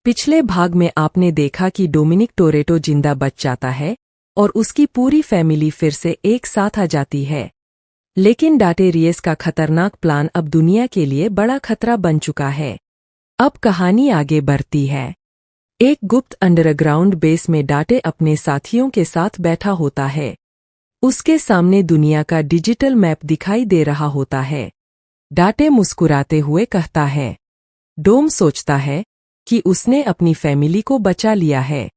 पिछले भाग में आपने देखा कि डोमिनिक टोरेटो जिंदा बच जाता है और उसकी पूरी फैमिली फिर से एक साथ आ जाती है। लेकिन डाटेरियस का खतरनाक प्लान अब दुनिया के लिए बड़ा खतरा बन चुका है। अब कहानी आगे बढ़ती है। एक गुप्त अंडरग्राउंड बेस में डाटे अपने साथियों के साथ बैठा होता है। उसके सामने दुनिया का डिजिटल मैप दिखाई दे रहा होता है। डाटे मुस्कुराते हुए कहता है। डोम सोचता है कि उसने अपनी फैमिली को बचा लिया है,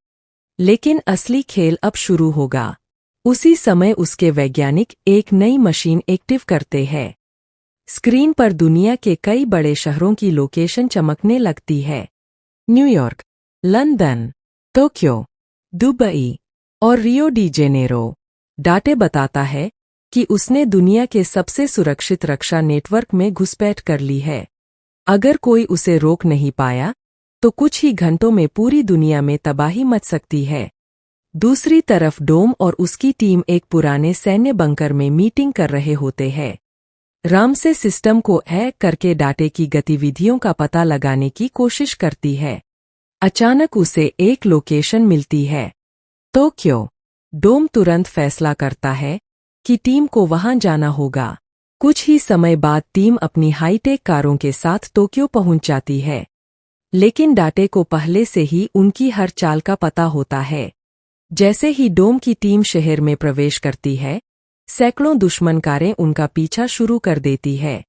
लेकिन असली खेल अब शुरू होगा। उसी समय उसके वैज्ञानिक एक नई मशीन एक्टिव करते हैं। स्क्रीन पर दुनिया के कई बड़े शहरों की लोकेशन चमकने लगती है। न्यूयॉर्क, लंदन, टोक्यो, दुबई और रियो डी जेनेरो। डाटे बताता है कि उसने दुनिया के सबसे सुरक्षित रक्षा नेटवर्क में घुसपैठ कर ली है। अगर कोई उसे रोक नहीं पाया तो कुछ ही घंटों में पूरी दुनिया में तबाही मच सकती है। दूसरी तरफ डोम और उसकी टीम एक पुराने सैन्य बंकर में मीटिंग कर रहे होते हैं। राम से सिस्टम को हैक करके डाटे की गतिविधियों का पता लगाने की कोशिश करती है। अचानक उसे एक लोकेशन मिलती है, टोक्यो। डोम तुरंत फैसला करता है कि टीम को वहां जाना होगा। कुछ ही समय बाद टीम अपनी हाईटेक कारों के साथ टोक्यो पहुंच जाती है। लेकिन डाटे को पहले से ही उनकी हर चाल का पता होता है। जैसे ही डोम की टीम शहर में प्रवेश करती है, सैकड़ों दुश्मन कारें उनका पीछा शुरू कर देती है।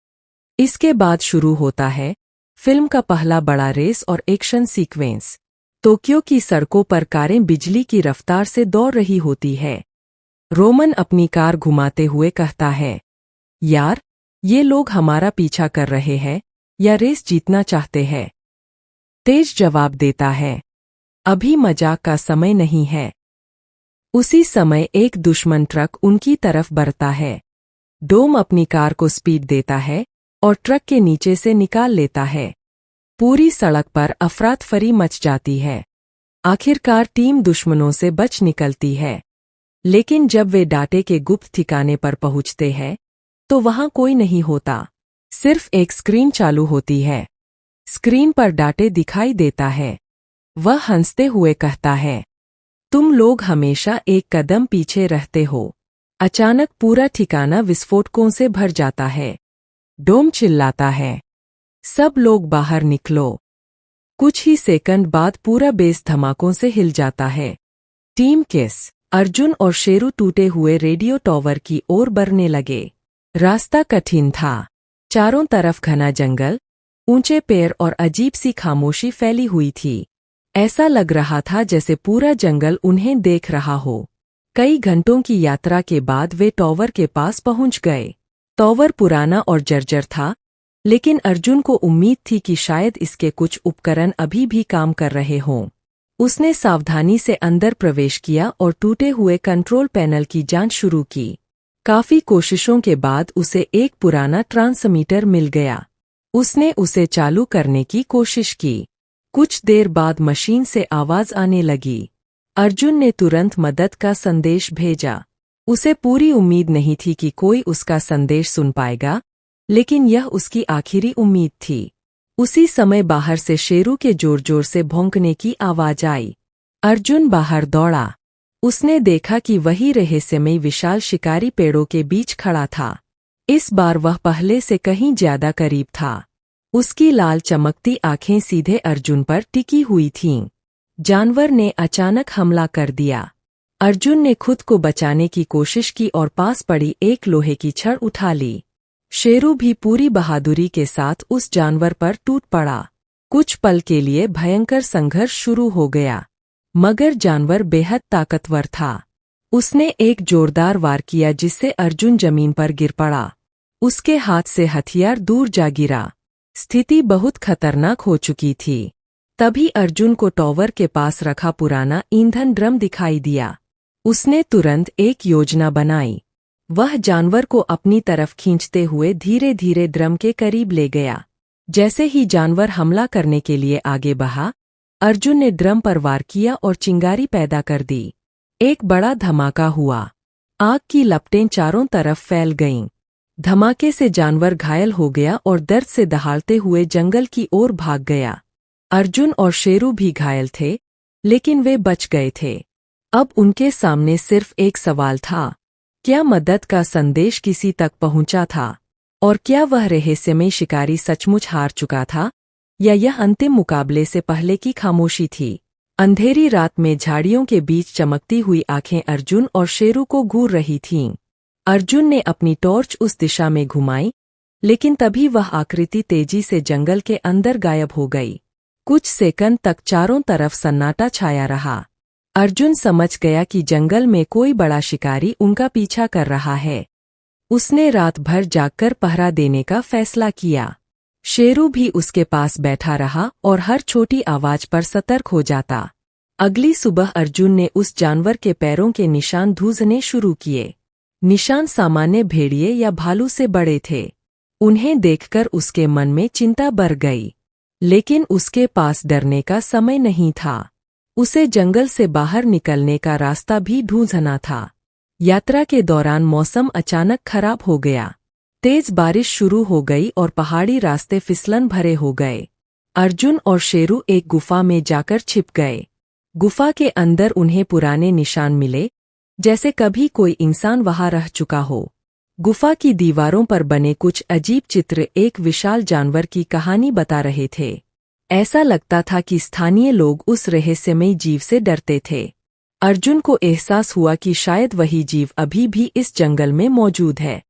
इसके बाद शुरू होता है फिल्म का पहला बड़ा रेस और एक्शन सीक्वेंस। टोक्यो की सड़कों पर कारें बिजली की रफ्तार से दौड़ रही होती है। रोमन अपनी कार घुमाते हुए कहता है, यार, ये लोग हमारा पीछा कर रहे हैं या रेस जीतना चाहते हैं? तेज जवाब देता है, अभी मजाक का समय नहीं है। उसी समय एक दुश्मन ट्रक उनकी तरफ बढ़ता है। डोम अपनी कार को स्पीड देता है और ट्रक के नीचे से निकाल लेता है। पूरी सड़क पर अफरातफरी मच जाती है। आखिरकार टीम दुश्मनों से बच निकलती है। लेकिन जब वे डाटे के गुप्त ठिकाने पर पहुंचते हैं तो वहां कोई नहीं होता। सिर्फ एक स्क्रीन चालू होती है। स्क्रीन पर डाटे दिखाई देता है। वह हंसते हुए कहता है, तुम लोग हमेशा एक कदम पीछे रहते हो। अचानक पूरा ठिकाना विस्फोटकों से भर जाता है। डोम चिल्लाता है, सब लोग बाहर निकलो। कुछ ही सेकंड बाद पूरा बेस धमाकों से हिल जाता है। टीम किस, अर्जुन और शेरू टूटे हुए रेडियो टॉवर की ओर बढ़ने लगे। रास्ता कठिन था। चारों तरफ घना जंगल, ऊंचे पेड़ और अजीब सी खामोशी फैली हुई थी। ऐसा लग रहा था जैसे पूरा जंगल उन्हें देख रहा हो। कई घंटों की यात्रा के बाद वे टॉवर के पास पहुंच गए। टॉवर पुराना और जर्जर था, लेकिन अर्जुन को उम्मीद थी कि शायद इसके कुछ उपकरण अभी भी काम कर रहे हों। उसने सावधानी से अंदर प्रवेश किया और टूटे हुए कंट्रोल पैनल की जांच शुरू की। काफी कोशिशों के बाद उसे एक पुराना ट्रांसमीटर मिल गया। उसने उसे चालू करने की कोशिश की। कुछ देर बाद मशीन से आवाज आने लगी। अर्जुन ने तुरंत मदद का संदेश भेजा। उसे पूरी उम्मीद नहीं थी कि कोई उसका संदेश सुन पाएगा, लेकिन यह उसकी आखिरी उम्मीद थी। उसी समय बाहर से शेरू के जोर जोर से भौंकने की आवाज आई। अर्जुन बाहर दौड़ा। उसने देखा कि वही रहस्यमयी विशाल शिकारी पेड़ों के बीच खड़ा था। इस बार वह पहले से कहीं ज्यादा करीब था। उसकी लाल चमकती आंखें सीधे अर्जुन पर टिकी हुई थीं। जानवर ने अचानक हमला कर दिया। अर्जुन ने खुद को बचाने की कोशिश की और पास पड़ी एक लोहे की छड़ उठा ली। शेरू भी पूरी बहादुरी के साथ उस जानवर पर टूट पड़ा। कुछ पल के लिए भयंकर संघर्ष शुरू हो गया, मगर जानवर बेहद ताकतवर था। उसने एक जोरदार वार किया जिससे अर्जुन जमीन पर गिर पड़ा। उसके हाथ से हथियार दूर जा गिरा। स्थिति बहुत खतरनाक हो चुकी थी। तभी अर्जुन को टॉवर के पास रखा पुराना ईंधन ड्रम दिखाई दिया। उसने तुरंत एक योजना बनाई। वह जानवर को अपनी तरफ खींचते हुए धीरे धीरे ड्रम के करीब ले गया। जैसे ही जानवर हमला करने के लिए आगे बढ़ा, अर्जुन ने ड्रम पर वार किया और चिंगारी पैदा कर दी। एक बड़ा धमाका हुआ। आग की लपटें चारों तरफ फैल गईं। धमाके से जानवर घायल हो गया और दर्द से दहाड़ते हुए जंगल की ओर भाग गया। अर्जुन और शेरू भी घायल थे, लेकिन वे बच गए थे। अब उनके सामने सिर्फ एक सवाल था, क्या मदद का संदेश किसी तक पहुंचा था? और क्या वह रहस्यमय शिकारी सचमुच हार चुका था, या यह अंतिम मुकाबले से पहले की खामोशी थी? अंधेरी रात में झाड़ियों के बीच चमकती हुई आंखें अर्जुन और शेरू को घूर रही थीं। अर्जुन ने अपनी टॉर्च उस दिशा में घुमाई, लेकिन तभी वह आकृति तेजी से जंगल के अंदर गायब हो गई। कुछ सेकंड तक चारों तरफ सन्नाटा छाया रहा। अर्जुन समझ गया कि जंगल में कोई बड़ा शिकारी उनका पीछा कर रहा है। उसने रात भर जागकर पहरा देने का फैसला किया। शेरू भी उसके पास बैठा रहा और हर छोटी आवाज पर सतर्क हो जाता। अगली सुबह अर्जुन ने उस जानवर के पैरों के निशान ढूंढने शुरू किए। निशान सामान्य भेड़िए या भालू से बड़े थे। उन्हें देखकर उसके मन में चिंता बढ़ गई, लेकिन उसके पास डरने का समय नहीं था। उसे जंगल से बाहर निकलने का रास्ता भी ढूंढना था। यात्रा के दौरान मौसम अचानक खराब हो गया। तेज बारिश शुरू हो गई और पहाड़ी रास्ते फिसलन भरे हो गए। अर्जुन और शेरू एक गुफा में जाकर छिप गए। गुफा के अंदर उन्हें पुराने निशान मिले, जैसे कभी कोई इंसान वहां रह चुका हो। गुफा की दीवारों पर बने कुछ अजीब चित्र एक विशाल जानवर की कहानी बता रहे थे। ऐसा लगता था कि स्थानीय लोग उस रहस्यमय जीव से डरते थे। अर्जुन को एहसास हुआ कि शायद वही जीव अभी भी इस जंगल में मौजूद है।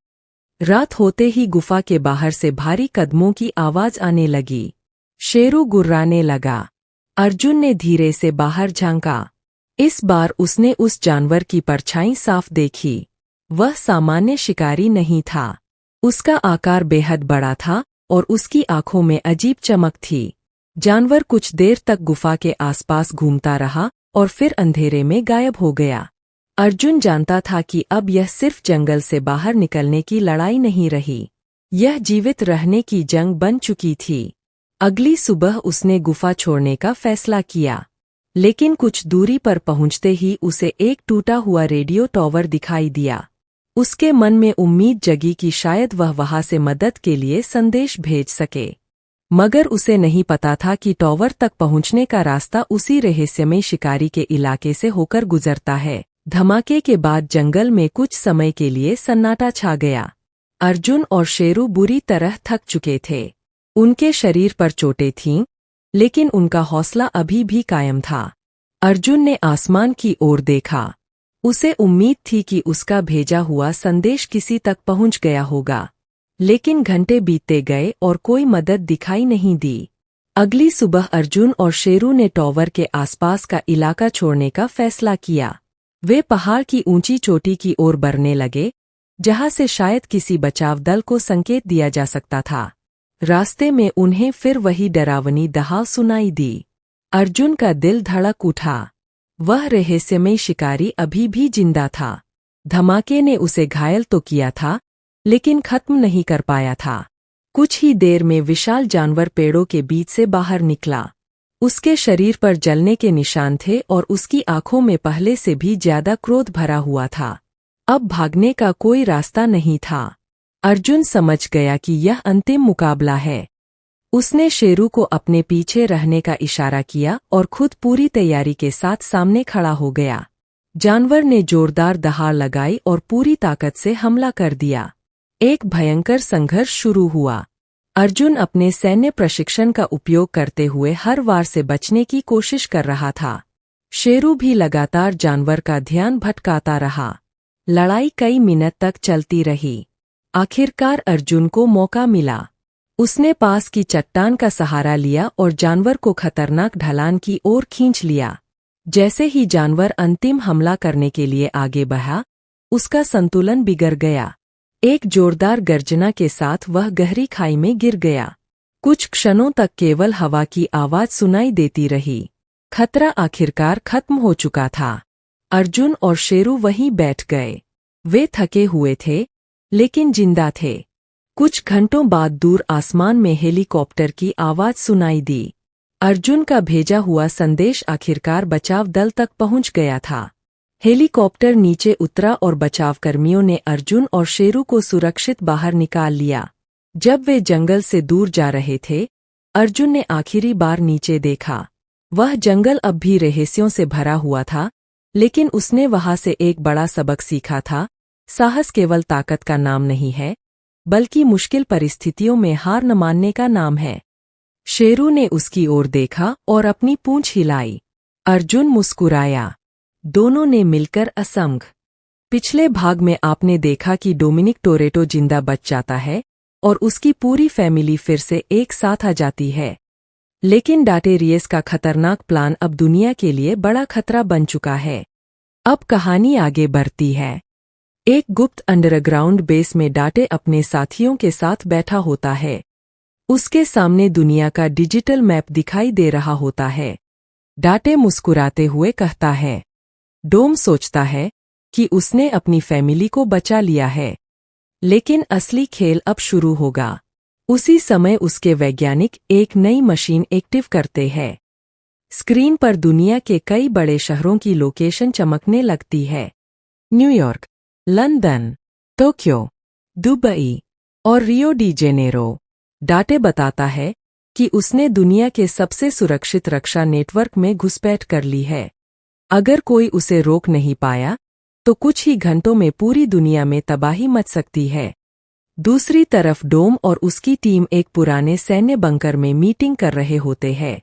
रात होते ही गुफा के बाहर से भारी कदमों की आवाज आने लगी। शेरू गुर्राने लगा। अर्जुन ने धीरे से बाहर झांका। इस बार उसने उस जानवर की परछाई साफ देखी। वह सामान्य शिकारी नहीं था। उसका आकार बेहद बड़ा था और उसकी आंखों में अजीब चमक थी। जानवर कुछ देर तक गुफा के आसपास घूमता रहा और फिर अंधेरे में गायब हो गया। अर्जुन जानता था कि अब यह सिर्फ जंगल से बाहर निकलने की लड़ाई नहीं रही, यह जीवित रहने की जंग बन चुकी थी। अगली सुबह उसने गुफा छोड़ने का फैसला किया, लेकिन कुछ दूरी पर पहुंचते ही उसे एक टूटा हुआ रेडियो टॉवर दिखाई दिया। उसके मन में उम्मीद जगी कि शायद वह वहां से मदद के लिए संदेश भेज सके, मगर उसे नहीं पता था कि टॉवर तक पहुंचने का रास्ता उसी रहस्यमय शिकारी के इलाके से होकर गुजरता है। धमाके के बाद जंगल में कुछ समय के लिए सन्नाटा छा गया। अर्जुन और शेरू बुरी तरह थक चुके थे। उनके शरीर पर चोटें थीं, लेकिन उनका हौसला अभी भी कायम था। अर्जुन ने आसमान की ओर देखा। उसे उम्मीद थी कि उसका भेजा हुआ संदेश किसी तक पहुंच गया होगा, लेकिन घंटे बीतते गए और कोई मदद दिखाई नहीं दी। अगली सुबह अर्जुन और शेरू ने टॉवर के आसपास का इलाका छोड़ने का फैसला किया। वे पहाड़ की ऊंची चोटी की ओर बढ़ने लगे, जहां से शायद किसी बचाव दल को संकेत दिया जा सकता था। रास्ते में उन्हें फिर वही डरावनी दहाड़ सुनाई दी। अर्जुन का दिल धड़क उठा। वह रहस्यमय शिकारी अभी भी जिंदा था। धमाके ने उसे घायल तो किया था, लेकिन खत्म नहीं कर पाया था। कुछ ही देर में विशाल जानवर पेड़ों के बीच से बाहर निकला। उसके शरीर पर जलने के निशान थे और उसकी आंखों में पहले से भी ज्यादा क्रोध भरा हुआ था। अब भागने का कोई रास्ता नहीं था। अर्जुन समझ गया कि यह अंतिम मुकाबला है। उसने शेरू को अपने पीछे रहने का इशारा किया और खुद पूरी तैयारी के साथ सामने खड़ा हो गया। जानवर ने जोरदार दहाड़ लगाई और पूरी ताकत से हमला कर दिया। एक भयंकर संघर्ष शुरू हुआ। अर्जुन अपने सैन्य प्रशिक्षण का उपयोग करते हुए हर वार से बचने की कोशिश कर रहा था। शेरू भी लगातार जानवर का ध्यान भटकाता रहा। लड़ाई कई मिनट तक चलती रही। आखिरकार अर्जुन को मौका मिला। उसने पास की चट्टान का सहारा लिया और जानवर को खतरनाक ढलान की ओर खींच लिया। जैसे ही जानवर अंतिम हमला करने के लिए आगे बढ़ा, उसका संतुलन बिगड़ गया। एक जोरदार गर्जना के साथ वह गहरी खाई में गिर गया। कुछ क्षणों तक केवल हवा की आवाज सुनाई देती रही। खतरा आखिरकार खत्म हो चुका था। अर्जुन और शेरू वहीं बैठ गए। वे थके हुए थे, लेकिन जिंदा थे। कुछ घंटों बाद दूर आसमान में हेलीकॉप्टर की आवाज सुनाई दी। अर्जुन का भेजा हुआ संदेश आखिरकार बचाव दल तक पहुंच गया था। हेलीकॉप्टर नीचे उतरा और बचावकर्मियों ने अर्जुन और शेरू को सुरक्षित बाहर निकाल लिया। जब वे जंगल से दूर जा रहे थे, अर्जुन ने आखिरी बार नीचे देखा। वह जंगल अब भी रहस्यों से भरा हुआ था, लेकिन उसने वहां से एक बड़ा सबक सीखा था। साहस केवल ताकत का नाम नहीं है, बल्कि मुश्किल परिस्थितियों में हार न मानने का नाम है। शेरू ने उसकी ओर देखा और अपनी पूंछ हिलाई। अर्जुन मुस्कुराया। दोनों ने मिलकर असंग। पिछले भाग में आपने देखा कि डोमिनिक टोरेटो जिंदा बच जाता है और उसकी पूरी फैमिली फिर से एक साथ आ जाती है। लेकिन डाटेरियस का खतरनाक प्लान अब दुनिया के लिए बड़ा खतरा बन चुका है। अब कहानी आगे बढ़ती है। एक गुप्त अंडरग्राउंड बेस में डाटे अपने साथियों के साथ बैठा होता है। उसके सामने दुनिया का डिजिटल मैप दिखाई दे रहा होता है। डाटे मुस्कुराते हुए कहता है। डोम सोचता है कि उसने अपनी फैमिली को बचा लिया है, लेकिन असली खेल अब शुरू होगा। उसी समय उसके वैज्ञानिक एक नई मशीन एक्टिव करते हैं। स्क्रीन पर दुनिया के कई बड़े शहरों की लोकेशन चमकने लगती है। न्यूयॉर्क, लंदन, टोक्यो, दुबई और रियो डी जेनेरो। डाटे बताता है कि उसने दुनिया के सबसे सुरक्षित रक्षा नेटवर्क में घुसपैठ कर ली है। अगर कोई उसे रोक नहीं पाया, तो कुछ ही घंटों में पूरी दुनिया में तबाही मच सकती है। दूसरी तरफ डोम और उसकी टीम एक पुराने सैन्य बंकर में मीटिंग कर रहे होते हैं।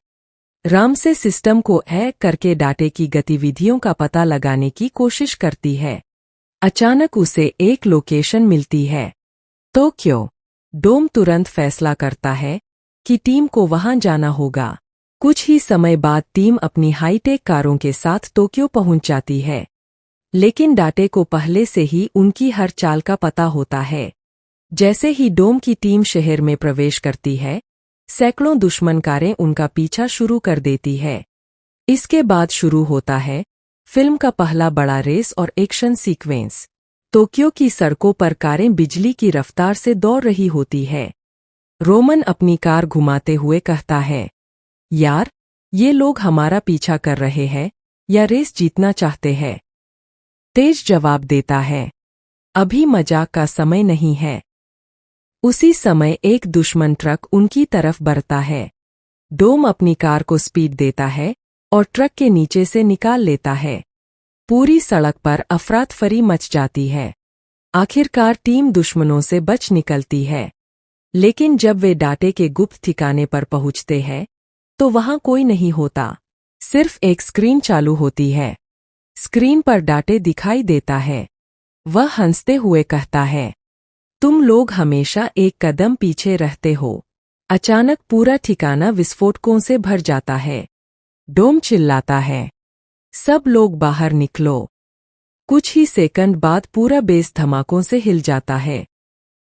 राम से सिस्टम को हैक करके डाटे की गतिविधियों का पता लगाने की कोशिश करती है। अचानक उसे एक लोकेशन मिलती है। टोक्यो। डोम तुरंत फैसला करता है कि टीम को वहां जाना होगा। कुछ ही समय बाद टीम अपनी हाईटेक कारों के साथ टोक्यो पहुंच जाती है। लेकिन डाटे को पहले से ही उनकी हर चाल का पता होता है। जैसे ही डोम की टीम शहर में प्रवेश करती है, सैकड़ों दुश्मन कारें उनका पीछा शुरू कर देती है। इसके बाद शुरू होता है फिल्म का पहला बड़ा रेस और एक्शन सीक्वेंस। टोक्यो की सड़कों पर कारें बिजली की रफ्तार से दौड़ रही होती है। रोमन अपनी कार घुमाते हुए कहता है, यार, ये लोग हमारा पीछा कर रहे हैं या रेस जीतना चाहते हैं? तेज जवाब देता है, अभी मजाक का समय नहीं है। उसी समय एक दुश्मन ट्रक उनकी तरफ बढ़ता है। डोम अपनी कार को स्पीड देता है और ट्रक के नीचे से निकाल लेता है। पूरी सड़क पर अफरातफरी मच जाती है। आखिरकार टीम दुश्मनों से बच निकलती है। लेकिन जब वे डाटे के गुप्त ठिकाने पर पहुंचते हैं, तो वहां कोई नहीं होता। सिर्फ एक स्क्रीन चालू होती है। स्क्रीन पर डाटे दिखाई देता है। वह हंसते हुए कहता है, तुम लोग हमेशा एक कदम पीछे रहते हो। अचानक पूरा ठिकाना विस्फोटकों से भर जाता है। डोम चिल्लाता है, सब लोग बाहर निकलो। कुछ ही सेकंड बाद पूरा बेस धमाकों से हिल जाता है।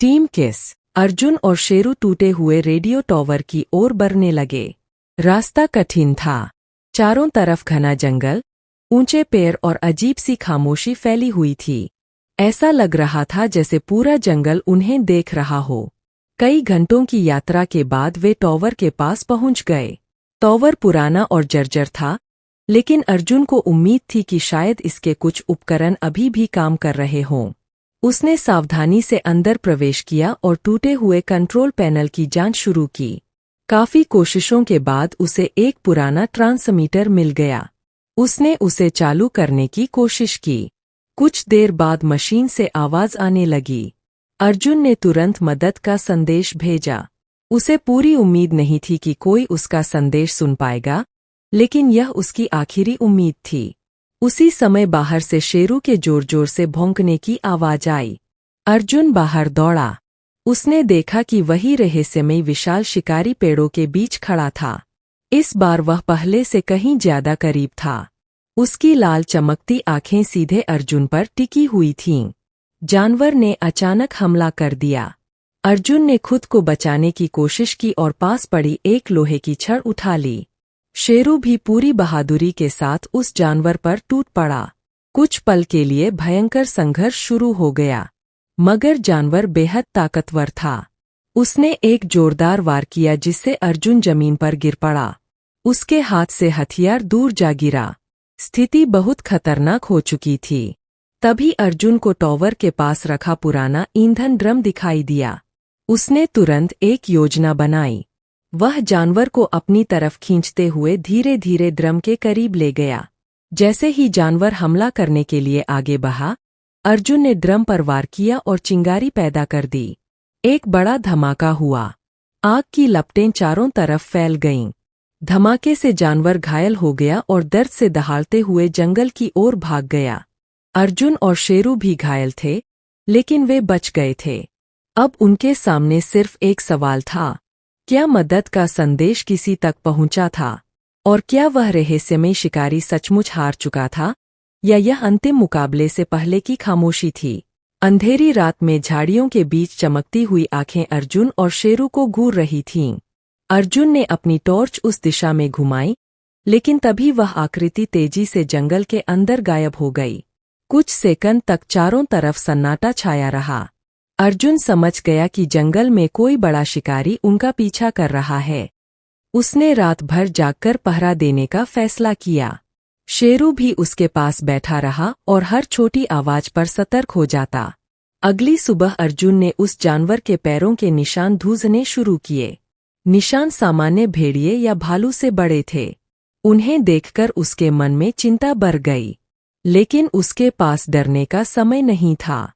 टीम किस, अर्जुन और शेरू टूटे हुए रेडियो टॉवर की ओर बढ़ने लगे। रास्ता कठिन था। चारों तरफ घना जंगल, ऊंचे पेड़ और अजीब सी खामोशी फैली हुई थी। ऐसा लग रहा था जैसे पूरा जंगल उन्हें देख रहा हो। कई घंटों की यात्रा के बाद वे टॉवर के पास पहुंच गए। टॉवर पुराना और जर्जर था, लेकिन अर्जुन को उम्मीद थी कि शायद इसके कुछ उपकरण अभी भी काम कर रहे हों। उसने सावधानी से अंदर प्रवेश किया और टूटे हुए कंट्रोल पैनल की जांच शुरू की। काफी कोशिशों के बाद उसे एक पुराना ट्रांसमीटर मिल गया। उसने उसे चालू करने की कोशिश की। कुछ देर बाद मशीन से आवाज आने लगी। अर्जुन ने तुरंत मदद का संदेश भेजा। उसे पूरी उम्मीद नहीं थी कि कोई उसका संदेश सुन पाएगा, लेकिन यह उसकी आखिरी उम्मीद थी। उसी समय बाहर से शेरू के जोर जोर से भौंकने की आवाज आई। अर्जुन बाहर दौड़ा। उसने देखा कि वही रहस्यमय विशाल शिकारी पेड़ों के बीच खड़ा था। इस बार वह पहले से कहीं ज्यादा करीब था। उसकी लाल चमकती आंखें सीधे अर्जुन पर टिकी हुई थीं। जानवर ने अचानक हमला कर दिया। अर्जुन ने खुद को बचाने की कोशिश की और पास पड़ी एक लोहे की छड़ उठा ली। शेरू भी पूरी बहादुरी के साथ उस जानवर पर टूट पड़ा। कुछ पल के लिए भयंकर संघर्ष शुरू हो गया, मगर जानवर बेहद ताकतवर था। उसने एक जोरदार वार किया जिससे अर्जुन जमीन पर गिर पड़ा। उसके हाथ से हथियार दूर जा गिरा। स्थिति बहुत खतरनाक हो चुकी थी। तभी अर्जुन को टॉवर के पास रखा पुराना ईंधन ड्रम दिखाई दिया। उसने तुरंत एक योजना बनाई। वह जानवर को अपनी तरफ खींचते हुए धीरे धीरे ड्रम के करीब ले गया। जैसे ही जानवर हमला करने के लिए आगे बढ़ा, अर्जुन ने ड्रम पर वार किया और चिंगारी पैदा कर दी। एक बड़ा धमाका हुआ। आग की लपटें चारों तरफ फैल गईं। धमाके से जानवर घायल हो गया और दर्द से दहाड़ते हुए जंगल की ओर भाग गया। अर्जुन और शेरू भी घायल थे, लेकिन वे बच गए थे। अब उनके सामने सिर्फ एक सवाल था, क्या मदद का संदेश किसी तक पहुंचा था? और क्या वह रहस्यमय शिकारी सचमुच हार चुका था, या यह अंतिम मुकाबले से पहले की खामोशी थी? अंधेरी रात में झाड़ियों के बीच चमकती हुई आंखें अर्जुन और शेरू को घूर रही थीं। अर्जुन ने अपनी टॉर्च उस दिशा में घुमाई, लेकिन तभी वह आकृति तेजी से जंगल के अंदर गायब हो गई। कुछ सेकंड तक चारों तरफ सन्नाटा छाया रहा। अर्जुन समझ गया कि जंगल में कोई बड़ा शिकारी उनका पीछा कर रहा है। उसने रात भर जागकर पहरा देने का फैसला किया। शेरू भी उसके पास बैठा रहा और हर छोटी आवाज पर सतर्क हो जाता। अगली सुबह अर्जुन ने उस जानवर के पैरों के निशान ढूंढने शुरू किए। निशान सामान्य भेड़िए या भालू से बड़े थे। उन्हें देखकर उसके मन में चिंता बढ़ गई, लेकिन उसके पास डरने का समय नहीं था।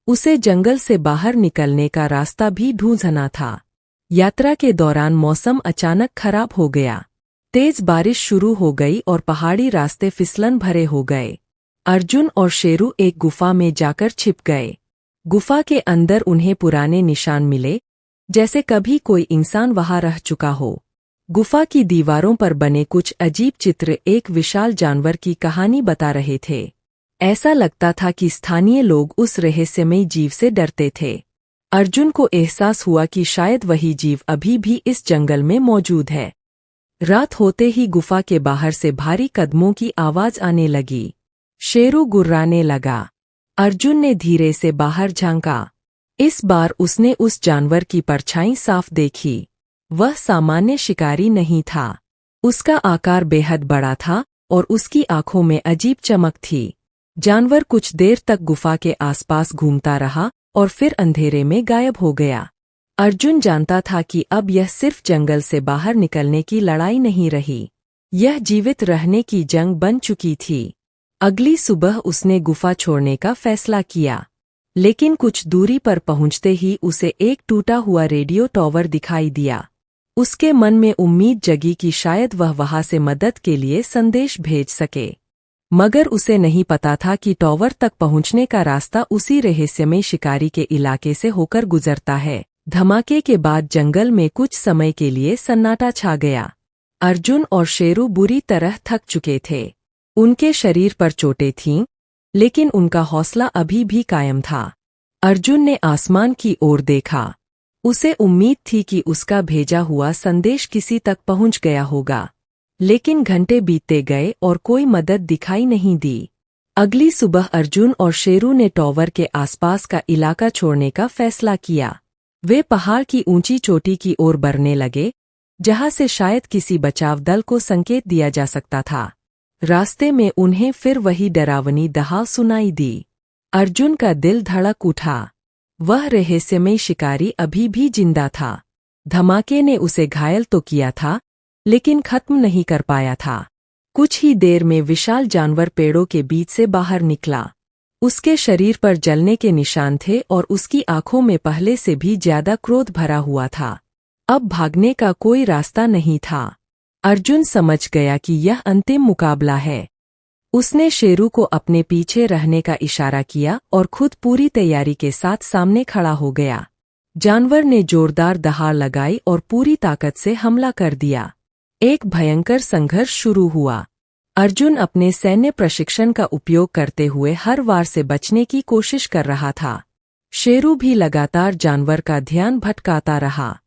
उसे जंगल से बाहर निकलने का रास्ता भी ढूंढना था। यात्रा के दौरान मौसम अचानक खराब हो गया। तेज बारिश शुरू हो गई और पहाड़ी रास्ते फिसलन भरे हो गए। अर्जुन और शेरू एक गुफा में जाकर छिप गए। गुफा के अंदर उन्हें पुराने निशान मिले, जैसे कभी कोई इंसान वहां रह चुका हो। गुफा की दीवारों पर बने कुछ अजीब चित्र एक विशाल जानवर की कहानी बता रहे थे। ऐसा लगता था कि स्थानीय लोग उस रहस्यमय जीव से डरते थे। अर्जुन को एहसास हुआ कि शायद वही जीव अभी भी इस जंगल में मौजूद है। रात होते ही गुफा के बाहर से भारी कदमों की आवाज आने लगी। शेरू गुर्राने लगा। अर्जुन ने धीरे से बाहर झांका। इस बार उसने उस जानवर की परछाई साफ देखी। वह सामान्य शिकारी नहीं था। उसका आकार बेहद बड़ा था और उसकी आंखों में अजीब चमक थी। जानवर कुछ देर तक गुफा के आसपास घूमता रहा और फिर अंधेरे में गायब हो गया। अर्जुन जानता था कि अब यह सिर्फ जंगल से बाहर निकलने की लड़ाई नहीं रही, यह जीवित रहने की जंग बन चुकी थी। अगली सुबह उसने गुफा छोड़ने का फैसला किया, लेकिन कुछ दूरी पर पहुंचते ही उसे एक टूटा हुआ रेडियो टॉवर दिखाई दिया। उसके मन में उम्मीद जगी कि शायद वह वहां से मदद के लिए संदेश भेज सके, मगर उसे नहीं पता था कि टॉवर तक पहुंचने का रास्ता उसी रहस्यमय शिकारी के इलाके से होकर गुजरता है। धमाके के बाद जंगल में कुछ समय के लिए सन्नाटा छा गया। अर्जुन और शेरू बुरी तरह थक चुके थे। उनके शरीर पर चोटें थीं, लेकिन उनका हौसला अभी भी कायम था। अर्जुन ने आसमान की ओर देखा। उसे उम्मीद थी कि उसका भेजा हुआ संदेश किसी तक पहुंच गया होगा, लेकिन घंटे बीतते गए और कोई मदद दिखाई नहीं दी। अगली सुबह अर्जुन और शेरू ने टॉवर के आसपास का इलाका छोड़ने का फैसला किया। वे पहाड़ की ऊंची चोटी की ओर बढ़ने लगे, जहां से शायद किसी बचाव दल को संकेत दिया जा सकता था। रास्ते में उन्हें फिर वही डरावनी दहाड़ सुनाई दी। अर्जुन का दिल धड़क उठा। वह रहस्यमय शिकारी अभी भी जिंदा था। धमाके ने उसे घायल तो किया था, लेकिन खत्म नहीं कर पाया था। कुछ ही देर में विशाल जानवर पेड़ों के बीच से बाहर निकला। उसके शरीर पर जलने के निशान थे और उसकी आंखों में पहले से भी ज्यादा क्रोध भरा हुआ था। अब भागने का कोई रास्ता नहीं था। अर्जुन समझ गया कि यह अंतिम मुकाबला है। उसने शेरू को अपने पीछे रहने का इशारा किया और खुद पूरी तैयारी के साथ सामने खड़ा हो गया। जानवर ने जोरदार दहाड़ लगाई और पूरी ताकत से हमला कर दिया। एक भयंकर संघर्ष शुरू हुआ। अर्जुन अपने सैन्य प्रशिक्षण का उपयोग करते हुए हर वार से बचने की कोशिश कर रहा था। शेरू भी लगातार जानवर का ध्यान भटकाता रहा।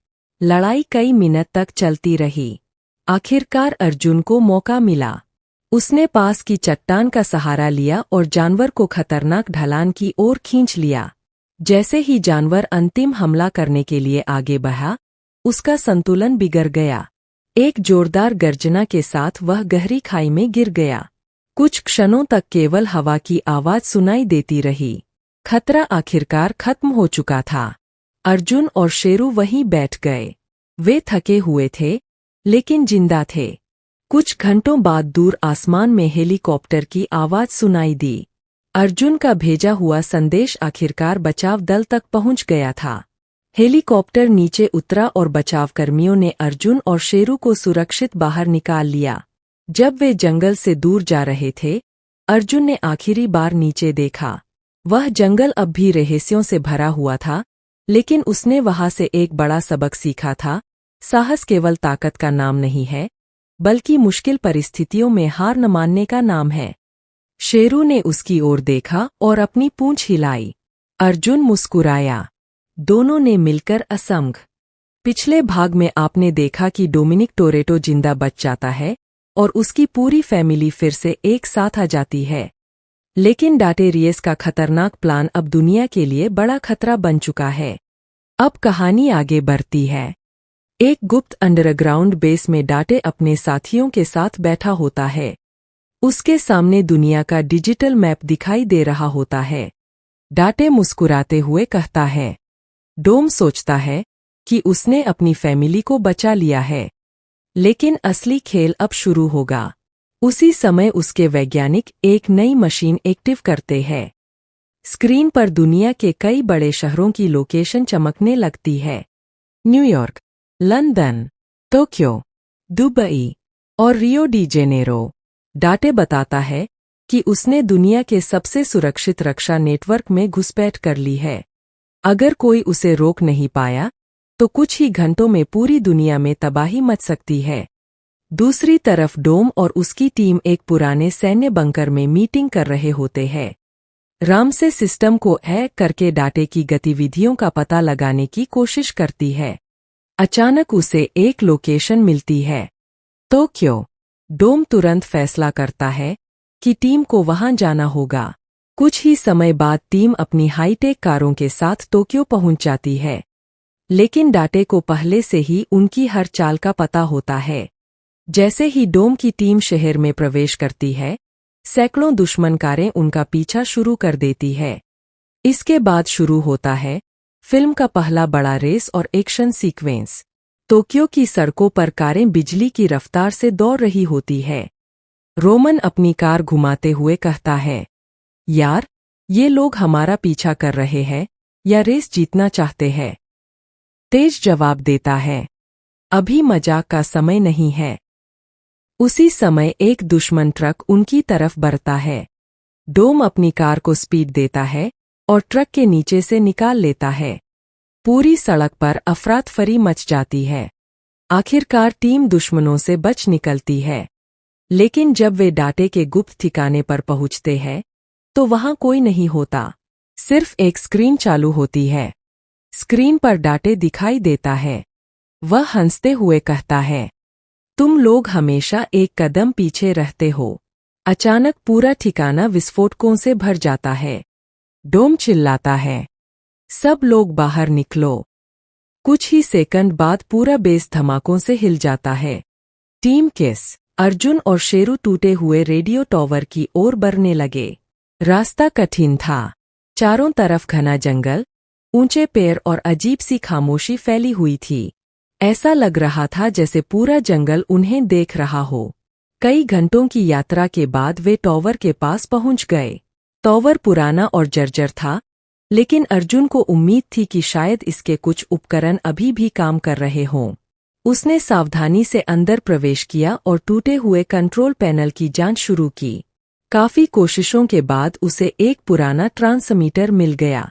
लड़ाई कई मिनट तक चलती रही। आखिरकार अर्जुन को मौका मिला। उसने पास की चट्टान का सहारा लिया और जानवर को खतरनाक ढलान की ओर खींच लिया। जैसे ही जानवर अंतिम हमला करने के लिए आगे बढ़ा, उसका संतुलन बिगड़ गया। एक जोरदार गर्जना के साथ वह गहरी खाई में गिर गया। कुछ क्षणों तक केवल हवा की आवाज सुनाई देती रही। खतरा आखिरकार खत्म हो चुका था। अर्जुन और शेरू वहीं बैठ गए। वे थके हुए थे, लेकिन जिंदा थे। कुछ घंटों बाद दूर आसमान में हेलीकॉप्टर की आवाज सुनाई दी। अर्जुन का भेजा हुआ संदेश आखिरकार बचाव दल तक पहुंच गया था। हेलीकॉप्टर नीचे उतरा और बचावकर्मियों ने अर्जुन और शेरू को सुरक्षित बाहर निकाल लिया। जब वे जंगल से दूर जा रहे थे, अर्जुन ने आखिरी बार नीचे देखा। वह जंगल अब भी रहस्यों से भरा हुआ था, लेकिन उसने वहां से एक बड़ा सबक सीखा था। साहस केवल ताकत का नाम नहीं है, बल्कि मुश्किल परिस्थितियों में हार न मानने का नाम है। शेरू ने उसकी ओर देखा और अपनी पूंछ हिलाई। अर्जुन मुस्कुराया। दोनों ने मिलकर असंग। पिछले भाग में आपने देखा कि डोमिनिक टोरेटो जिंदा बच जाता है और उसकी पूरी फैमिली फिर से एक साथ आ जाती है। लेकिन डाटे रियस का खतरनाक प्लान अब दुनिया के लिए बड़ा खतरा बन चुका है। अब कहानी आगे बढ़ती है। एक गुप्त अंडरग्राउंड बेस में डाटे अपने साथियों के साथ बैठा होता है। उसके सामने दुनिया का डिजिटल मैप दिखाई दे रहा होता है। डाटे मुस्कुराते हुए कहता है। डोम सोचता है कि उसने अपनी फैमिली को बचा लिया है, लेकिन असली खेल अब शुरू होगा। उसी समय उसके वैज्ञानिक एक नई मशीन एक्टिव करते हैं। स्क्रीन पर दुनिया के कई बड़े शहरों की लोकेशन चमकने लगती है। न्यूयॉर्क, लंदन, टोक्यो, दुबई और रियो डी जेनेरो। डाटे बताता है कि उसने दुनिया के सबसे सुरक्षित रक्षा नेटवर्क में घुसपैठ कर ली है। अगर कोई उसे रोक नहीं पाया, तो कुछ ही घंटों में पूरी दुनिया में तबाही मच सकती है। दूसरी तरफ डोम और उसकी टीम एक पुराने सैन्य बंकर में मीटिंग कर रहे होते हैं। रामसे सिस्टम को हैक करके डाटे की गतिविधियों का पता लगाने की कोशिश करती है। अचानक उसे एक लोकेशन मिलती है, टोक्यो। डोम तुरंत फैसला करता है कि टीम को वहां जाना होगा। कुछ ही समय बाद टीम अपनी हाईटेक कारों के साथ टोक्यो पहुंच जाती है। लेकिन डाटे को पहले से ही उनकी हर चाल का पता होता है। जैसे ही डोम की टीम शहर में प्रवेश करती है, सैकड़ों दुश्मन कारें उनका पीछा शुरू कर देती है। इसके बाद शुरू होता है फिल्म का पहला बड़ा रेस और एक्शन सीक्वेंस। टोक्यो की सड़कों पर कारें बिजली की रफ्तार से दौड़ रही होती है। रोमन अपनी कार घुमाते हुए कहता है, यार, ये लोग हमारा पीछा कर रहे हैं या रेस जीतना चाहते हैं? तेज जवाब देता है, अभी मजाक का समय नहीं है। उसी समय एक दुश्मन ट्रक उनकी तरफ बढ़ता है। डोम अपनी कार को स्पीड देता है और ट्रक के नीचे से निकाल लेता है। पूरी सड़क पर अफरातफरी मच जाती है। आखिरकार टीम दुश्मनों से बच निकलती है। लेकिन जब वे डाटे के गुप्त ठिकाने पर पहुंचते हैं, तो वहां कोई नहीं होता। सिर्फ एक स्क्रीन चालू होती है। स्क्रीन पर डाटे दिखाई देता है। वह हंसते हुए कहता है, तुम लोग हमेशा एक कदम पीछे रहते हो। अचानक पूरा ठिकाना विस्फोटकों से भर जाता है। डोम चिल्लाता है, सब लोग बाहर निकलो। कुछ ही सेकंड बाद पूरा बेस धमाकों से हिल जाता है। टीम किस, अर्जुन और शेरू टूटे हुए रेडियो टॉवर की ओर बढ़ने लगे। रास्ता कठिन था। चारों तरफ घना जंगल, ऊंचे पेड़ और अजीब सी खामोशी फैली हुई थी। ऐसा लग रहा था जैसे पूरा जंगल उन्हें देख रहा हो। कई घंटों की यात्रा के बाद वे टॉवर के पास पहुंच गए। टॉवर पुराना और जर्जर था, लेकिन अर्जुन को उम्मीद थी कि शायद इसके कुछ उपकरण अभी भी काम कर रहे हों। उसने सावधानी से अंदर प्रवेश किया और टूटे हुए कंट्रोल पैनल की जांच शुरू की। काफी कोशिशों के बाद उसे एक पुराना ट्रांसमीटर मिल गया।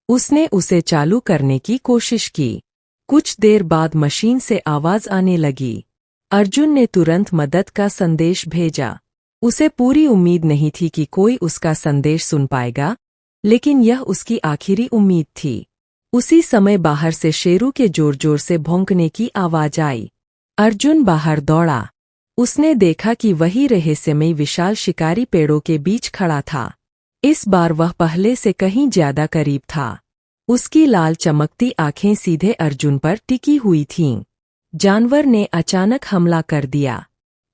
उसने उसे चालू करने की कोशिश की। कुछ देर बाद मशीन से आवाज आने लगी। अर्जुन ने तुरंत मदद का संदेश भेजा। उसे पूरी उम्मीद नहीं थी कि कोई उसका संदेश सुन पाएगा, लेकिन यह उसकी आखिरी उम्मीद थी। उसी समय बाहर से शेरू के जोर जोर से भौंकने की आवाज आई। अर्जुन बाहर दौड़ा। उसने देखा कि वही रहस्यमय विशाल शिकारी पेड़ों के बीच खड़ा था। इस बार वह पहले से कहीं ज्यादा करीब था। उसकी लाल चमकती आंखें सीधे अर्जुन पर टिकी हुई थीं। जानवर ने अचानक हमला कर दिया।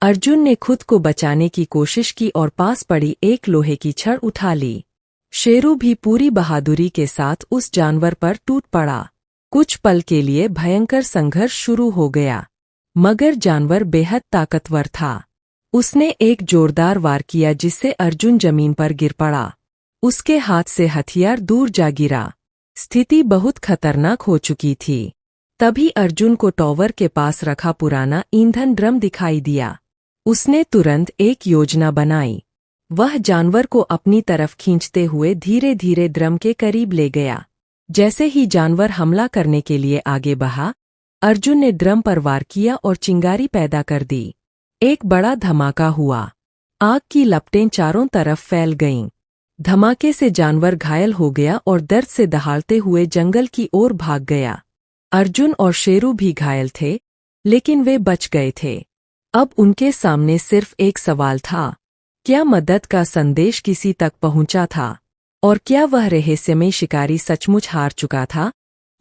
अर्जुन ने खुद को बचाने की कोशिश की और पास पड़ी एक लोहे की छड़ उठा ली। शेरू भी पूरी बहादुरी के साथ उस जानवर पर टूट पड़ा। कुछ पल के लिए भयंकर संघर्ष शुरू हो गया, मगर जानवर बेहद ताकतवर था। उसने एक जोरदार वार किया जिससे अर्जुन जमीन पर गिर पड़ा। उसके हाथ से हथियार दूर जा गिरा। स्थिति बहुत खतरनाक हो चुकी थी। तभी अर्जुन को टॉवर के पास रखा पुराना ईंधन ड्रम दिखाई दिया। उसने तुरंत एक योजना बनाई। वह जानवर को अपनी तरफ खींचते हुए धीरे धीरे ड्रम के करीब ले गया। जैसे ही जानवर हमला करने के लिए आगे बढ़ा, अर्जुन ने ड्रम पर वार किया और चिंगारी पैदा कर दी। एक बड़ा धमाका हुआ। आग की लपटें चारों तरफ फैल गईं। धमाके से जानवर घायल हो गया और दर्द से दहाड़ते हुए जंगल की ओर भाग गया। अर्जुन और शेरू भी घायल थे, लेकिन वे बच गए थे। अब उनके सामने सिर्फ एक सवाल था, क्या मदद का संदेश किसी तक पहुंचा था? और क्या वह रहस्यमय शिकारी सचमुच हार चुका था,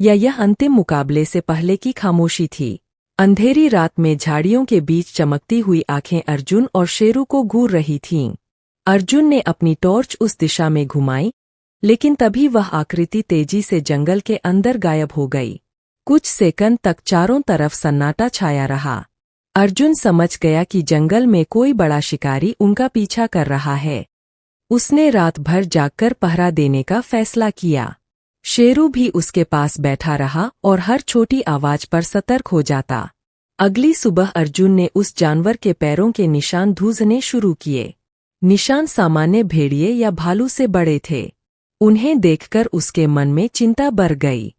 या यह अंतिम मुकाबले से पहले की खामोशी थी? अंधेरी रात में झाड़ियों के बीच चमकती हुई आंखें अर्जुन और शेरू को घूर रही थीं। अर्जुन ने अपनी टॉर्च उस दिशा में घुमाई, लेकिन तभी वह आकृति तेजी से जंगल के अंदर गायब हो गई। कुछ सेकंड तक चारों तरफ सन्नाटा छाया रहा। अर्जुन समझ गया कि जंगल में कोई बड़ा शिकारी उनका पीछा कर रहा है। उसने रात भर जागकर पहरा देने का फैसला किया। शेरू भी उसके पास बैठा रहा और हर छोटी आवाज पर सतर्क हो जाता। अगली सुबह अर्जुन ने उस जानवर के पैरों के निशान ढूंढने शुरू किए। निशान सामान्य भेड़िए या भालू से बड़े थे। उन्हें देखकर उसके मन में चिंता बढ़ गई,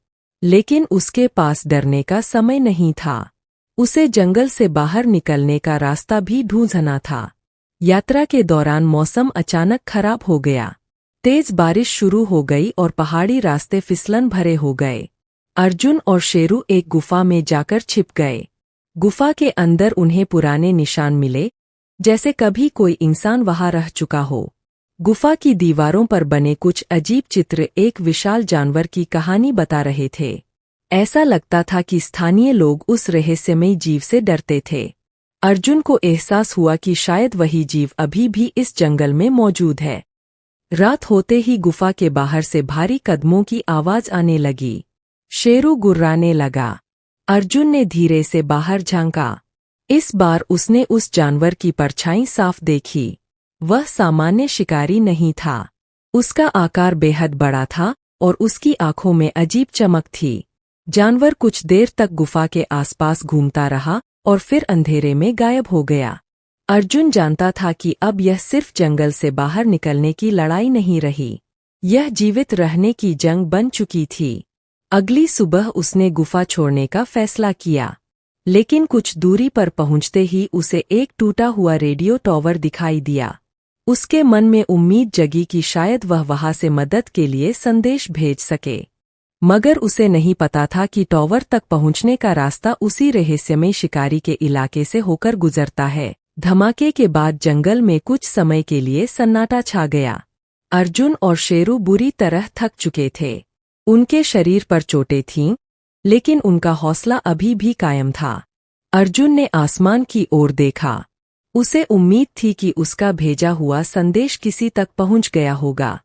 लेकिन उसके पास डरने का समय नहीं था। उसे जंगल से बाहर निकलने का रास्ता भी ढूंढना था। यात्रा के दौरान मौसम अचानक खराब हो गया। तेज बारिश शुरू हो गई और पहाड़ी रास्ते फिसलन भरे हो गए। अर्जुन और शेरू एक गुफा में जाकर छिप गए। गुफा के अंदर उन्हें पुराने निशान मिले, जैसे कभी कोई इंसान वहां रह चुका हो। गुफा की दीवारों पर बने कुछ अजीब चित्र एक विशाल जानवर की कहानी बता रहे थे। ऐसा लगता था कि स्थानीय लोग उस रहस्यमयी जीव से डरते थे। अर्जुन को एहसास हुआ कि शायद वही जीव अभी भी इस जंगल में मौजूद है। रात होते ही गुफा के बाहर से भारी कदमों की आवाज आने लगी। शेरू गुर्राने लगा। अर्जुन ने धीरे से बाहर झांका। इस बार उसने उस जानवर की परछाई साफ देखी। वह सामान्य शिकारी नहीं था। उसका आकार बेहद बड़ा था और उसकी आंखों में अजीब चमक थी। जानवर कुछ देर तक गुफा के आसपास घूमता रहा और फिर अंधेरे में गायब हो गया। अर्जुन जानता था कि अब यह सिर्फ जंगल से बाहर निकलने की लड़ाई नहीं रही, यह जीवित रहने की जंग बन चुकी थी। अगली सुबह उसने गुफा छोड़ने का फैसला किया, लेकिन कुछ दूरी पर पहुंचते ही उसे एक टूटा हुआ रेडियो टॉवर दिखाई दिया। उसके मन में उम्मीद जगी कि शायद वह वहां से मदद के लिए संदेश भेज सके, मगर उसे नहीं पता था कि टॉवर तक पहुंचने का रास्ता उसी रहस्यमय शिकारी के इलाके से होकर गुजरता है। धमाके के बाद जंगल में कुछ समय के लिए सन्नाटा छा गया। अर्जुन और शेरू बुरी तरह थक चुके थे। उनके शरीर पर चोटें थीं, लेकिन उनका हौसला अभी भी कायम था। अर्जुन ने आसमान की ओर देखा। उसे उम्मीद थी कि उसका भेजा हुआ संदेश किसी तक पहुंच गया होगा,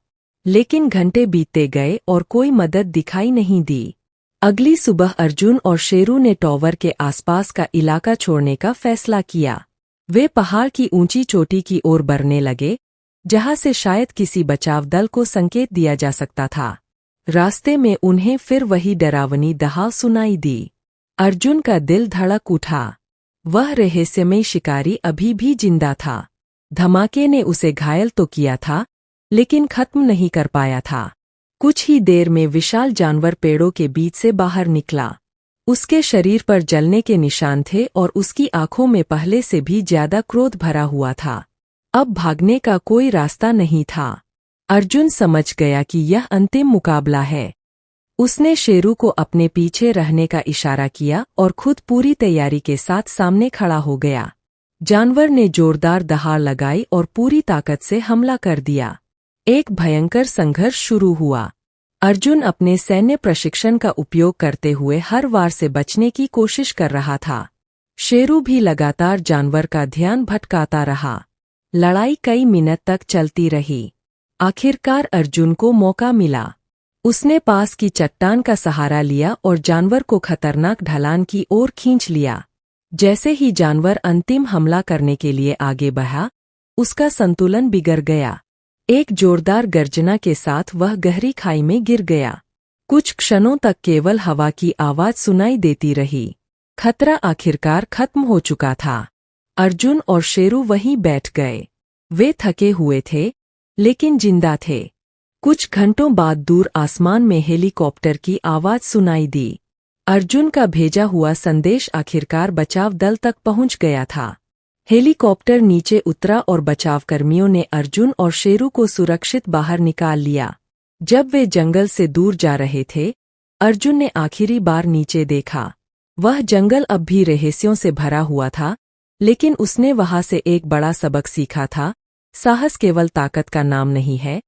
लेकिन घंटे बीतते गए और कोई मदद दिखाई नहीं दी। अगली सुबह अर्जुन और शेरू ने टॉवर के आसपास का इलाका छोड़ने का फैसला किया। वे पहाड़ की ऊंची चोटी की ओर बढ़ने लगे, जहां से शायद किसी बचाव दल को संकेत दिया जा सकता था। रास्ते में उन्हें फिर वही डरावनी दहाड़ सुनाई दी। अर्जुन का दिल धड़क उठा। वह रहस्यमय शिकारी अभी भी जिंदा था। धमाके ने उसे घायल तो किया था, लेकिन खत्म नहीं कर पाया था। कुछ ही देर में विशाल जानवर पेड़ों के बीच से बाहर निकला। उसके शरीर पर जलने के निशान थे और उसकी आंखों में पहले से भी ज्यादा क्रोध भरा हुआ था। अब भागने का कोई रास्ता नहीं था। अर्जुन समझ गया कि यह अंतिम मुकाबला है। उसने शेरू को अपने पीछे रहने का इशारा किया और खुद पूरी तैयारी के साथ सामने खड़ा हो गया। जानवर ने जोरदार दहाड़ लगाई और पूरी ताकत से हमला कर दिया। एक भयंकर संघर्ष शुरू हुआ। अर्जुन अपने सैन्य प्रशिक्षण का उपयोग करते हुए हर वार से बचने की कोशिश कर रहा था। शेरू भी लगातार जानवर का ध्यान भटकाता रहा। लड़ाई कई मिनट तक चलती रही। आखिरकार अर्जुन को मौका मिला। उसने पास की चट्टान का सहारा लिया और जानवर को खतरनाक ढलान की ओर खींच लिया। जैसे ही जानवर अंतिम हमला करने के लिए आगे बढ़ा, उसका संतुलन बिगड़ गया। एक जोरदार गर्जना के साथ वह गहरी खाई में गिर गया। कुछ क्षणों तक केवल हवा की आवाज सुनाई देती रही। खतरा आखिरकार खत्म हो चुका था। अर्जुन और शेरू वहीं बैठ गए। वे थके हुए थे, लेकिन जिंदा थे। कुछ घंटों बाद दूर आसमान में हेलीकॉप्टर की आवाज सुनाई दी। अर्जुन का भेजा हुआ संदेश आखिरकार बचाव दल तक पहुंच गया था। हेलीकॉप्टर नीचे उतरा और बचावकर्मियों ने अर्जुन और शेरू को सुरक्षित बाहर निकाल लिया। जब वे जंगल से दूर जा रहे थे, अर्जुन ने आखिरी बार नीचे देखा। वह जंगल अब भी रहस्यों से भरा हुआ था, लेकिन उसने वहां से एक बड़ा सबक सीखा था। साहस केवल ताकत का नाम नहीं है,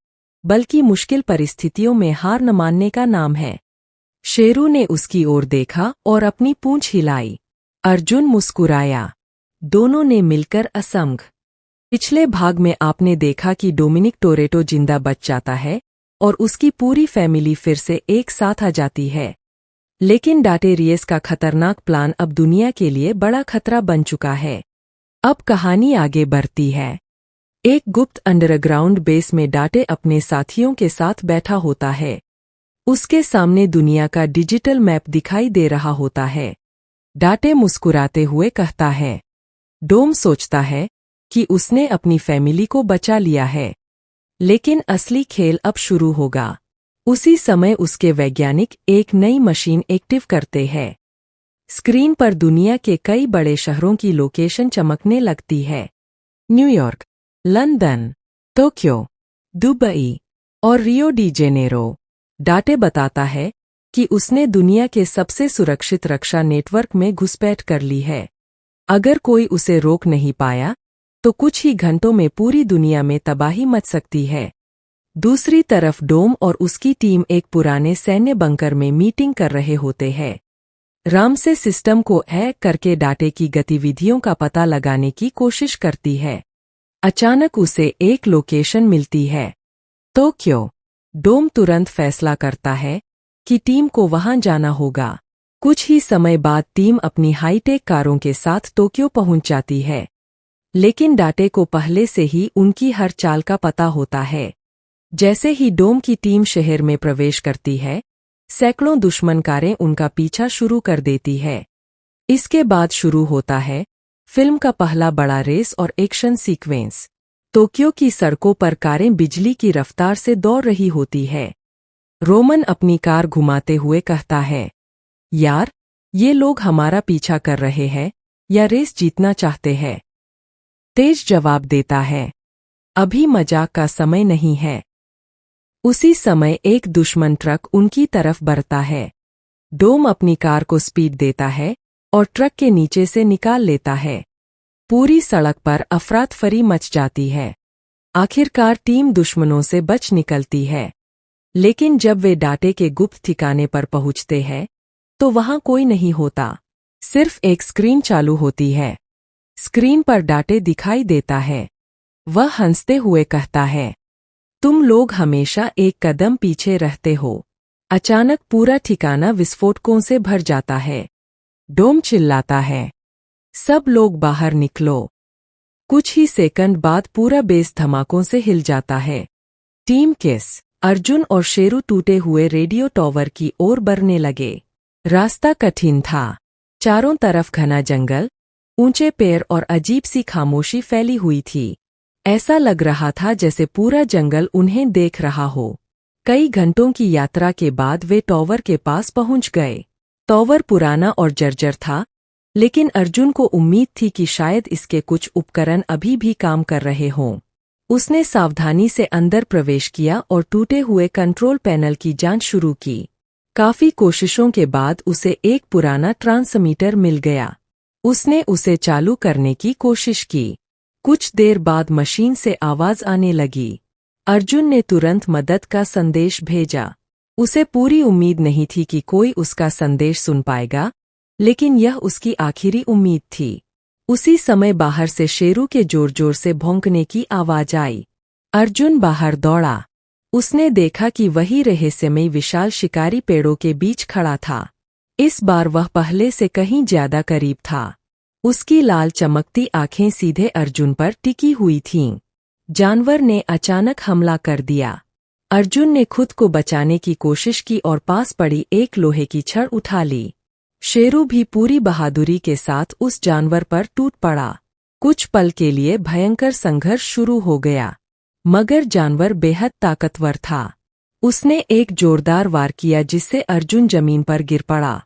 बल्कि मुश्किल परिस्थितियों में हार न मानने का नाम है। शेरू ने उसकी ओर देखा और अपनी पूंछ हिलाई। अर्जुन मुस्कुराया। दोनों ने मिलकर असंग। पिछले भाग में आपने देखा कि डोमिनिक टोरेटो जिंदा बच जाता है और उसकी पूरी फैमिली फिर से एक साथ आ जाती है। लेकिन डाटेरियस का खतरनाक प्लान अब दुनिया के लिए बड़ा खतरा बन चुका है। अब कहानी आगे बढ़ती है। एक गुप्त अंडरग्राउंड बेस में डाटे अपने साथियों के साथ बैठा होता है। उसके सामने दुनिया का डिजिटल मैप दिखाई दे रहा होता है। डाटे मुस्कुराते हुए कहता है। डोम सोचता है कि उसने अपनी फैमिली को बचा लिया है, लेकिन असली खेल अब शुरू होगा। उसी समय उसके वैज्ञानिक एक नई मशीन एक्टिव करते हैं। स्क्रीन पर दुनिया के कई बड़े शहरों की लोकेशन चमकने लगती है। न्यूयॉर्क, लंदन, टोक्यो, दुबई और रियो डी जेनेरो। डाटे बताता है कि उसने दुनिया के सबसे सुरक्षित रक्षा नेटवर्क में घुसपैठ कर ली है। अगर कोई उसे रोक नहीं पाया, तो कुछ ही घंटों में पूरी दुनिया में तबाही मच सकती है। दूसरी तरफ डोम और उसकी टीम एक पुराने सैन्य बंकर में मीटिंग कर रहे होते हैं। राम से सिस्टम को हैक करके डाटे की गतिविधियों का पता लगाने की कोशिश करती है। अचानक उसे एक लोकेशन मिलती है, टोक्यो। डोम तुरंत फैसला करता है कि टीम को वहां जाना होगा। कुछ ही समय बाद टीम अपनी हाईटेक कारों के साथ टोक्यो पहुंच जाती है। लेकिन डाटे को पहले से ही उनकी हर चाल का पता होता है। जैसे ही डोम की टीम शहर में प्रवेश करती है, सैकड़ों दुश्मन कारें उनका पीछा शुरू कर देती है। इसके बाद शुरू होता है फिल्म का पहला बड़ा रेस और एक्शन सीक्वेंस। टोक्यो की सड़कों पर कारें बिजली की रफ्तार से दौड़ रही होती है। रोमन अपनी कार घुमाते हुए कहता है, यार, ये लोग हमारा पीछा कर रहे हैं या रेस जीतना चाहते हैं? तेज जवाब देता है, अभी मजाक का समय नहीं है। उसी समय एक दुश्मन ट्रक उनकी तरफ बढ़ता है। डोम अपनी कार को स्पीड देता है और ट्रक के नीचे से निकाल लेता है। पूरी सड़क पर अफरातफरी मच जाती है। आखिरकार टीम दुश्मनों से बच निकलती है। लेकिन जब वे डाटे के गुप्त ठिकाने पर पहुंचते हैं, तो वहां कोई नहीं होता। सिर्फ एक स्क्रीन चालू होती है। स्क्रीन पर डाटे दिखाई देता है। वह हंसते हुए कहता है, तुम लोग हमेशा एक कदम पीछे रहते हो। अचानक पूरा ठिकाना विस्फोटकों से भर जाता है। डोम चिल्लाता है, सब लोग बाहर निकलो। कुछ ही सेकंड बाद पूरा बेस धमाकों से हिल जाता है। टीम किस, अर्जुन और शेरू टूटे हुए रेडियो टॉवर की ओर बढ़ने लगे। रास्ता कठिन था। चारों तरफ घना जंगल, ऊंचे पेड़ और अजीब सी खामोशी फैली हुई थी। ऐसा लग रहा था जैसे पूरा जंगल उन्हें देख रहा हो। कई घंटों की यात्रा के बाद वे टॉवर के पास पहुंच गए। टॉवर पुराना और जर्जर था, लेकिन अर्जुन को उम्मीद थी कि शायद इसके कुछ उपकरण अभी भी काम कर रहे हों। उसने सावधानी से अंदर प्रवेश किया और टूटे हुए कंट्रोल पैनल की जांच शुरू की। काफी कोशिशों के बाद उसे एक पुराना ट्रांसमीटर मिल गया। उसने उसे चालू करने की कोशिश की। कुछ देर बाद मशीन से आवाज आने लगी। अर्जुन ने तुरंत मदद का संदेश भेजा। उसे पूरी उम्मीद नहीं थी कि कोई उसका संदेश सुन पाएगा, लेकिन यह उसकी आखिरी उम्मीद थी। उसी समय बाहर से शेरू के जोर जोर से भौंकने की आवाज आई। अर्जुन बाहर दौड़ा। उसने देखा कि वही रहस्यमय विशाल शिकारी पेड़ों के बीच खड़ा था। इस बार वह पहले से कहीं ज्यादा करीब था। उसकी लाल चमकती आंखें सीधे अर्जुन पर टिकी हुई थीं। जानवर ने अचानक हमला कर दिया। अर्जुन ने खुद को बचाने की कोशिश की और पास पड़ी एक लोहे की छड़ उठा ली। शेरू भी पूरी बहादुरी के साथ उस जानवर पर टूट पड़ा। कुछ पल के लिए भयंकर संघर्ष शुरू हो गया, मगर जानवर बेहद ताकतवर था। उसने एक जोरदार वार किया जिससे अर्जुन जमीन पर गिर पड़ा।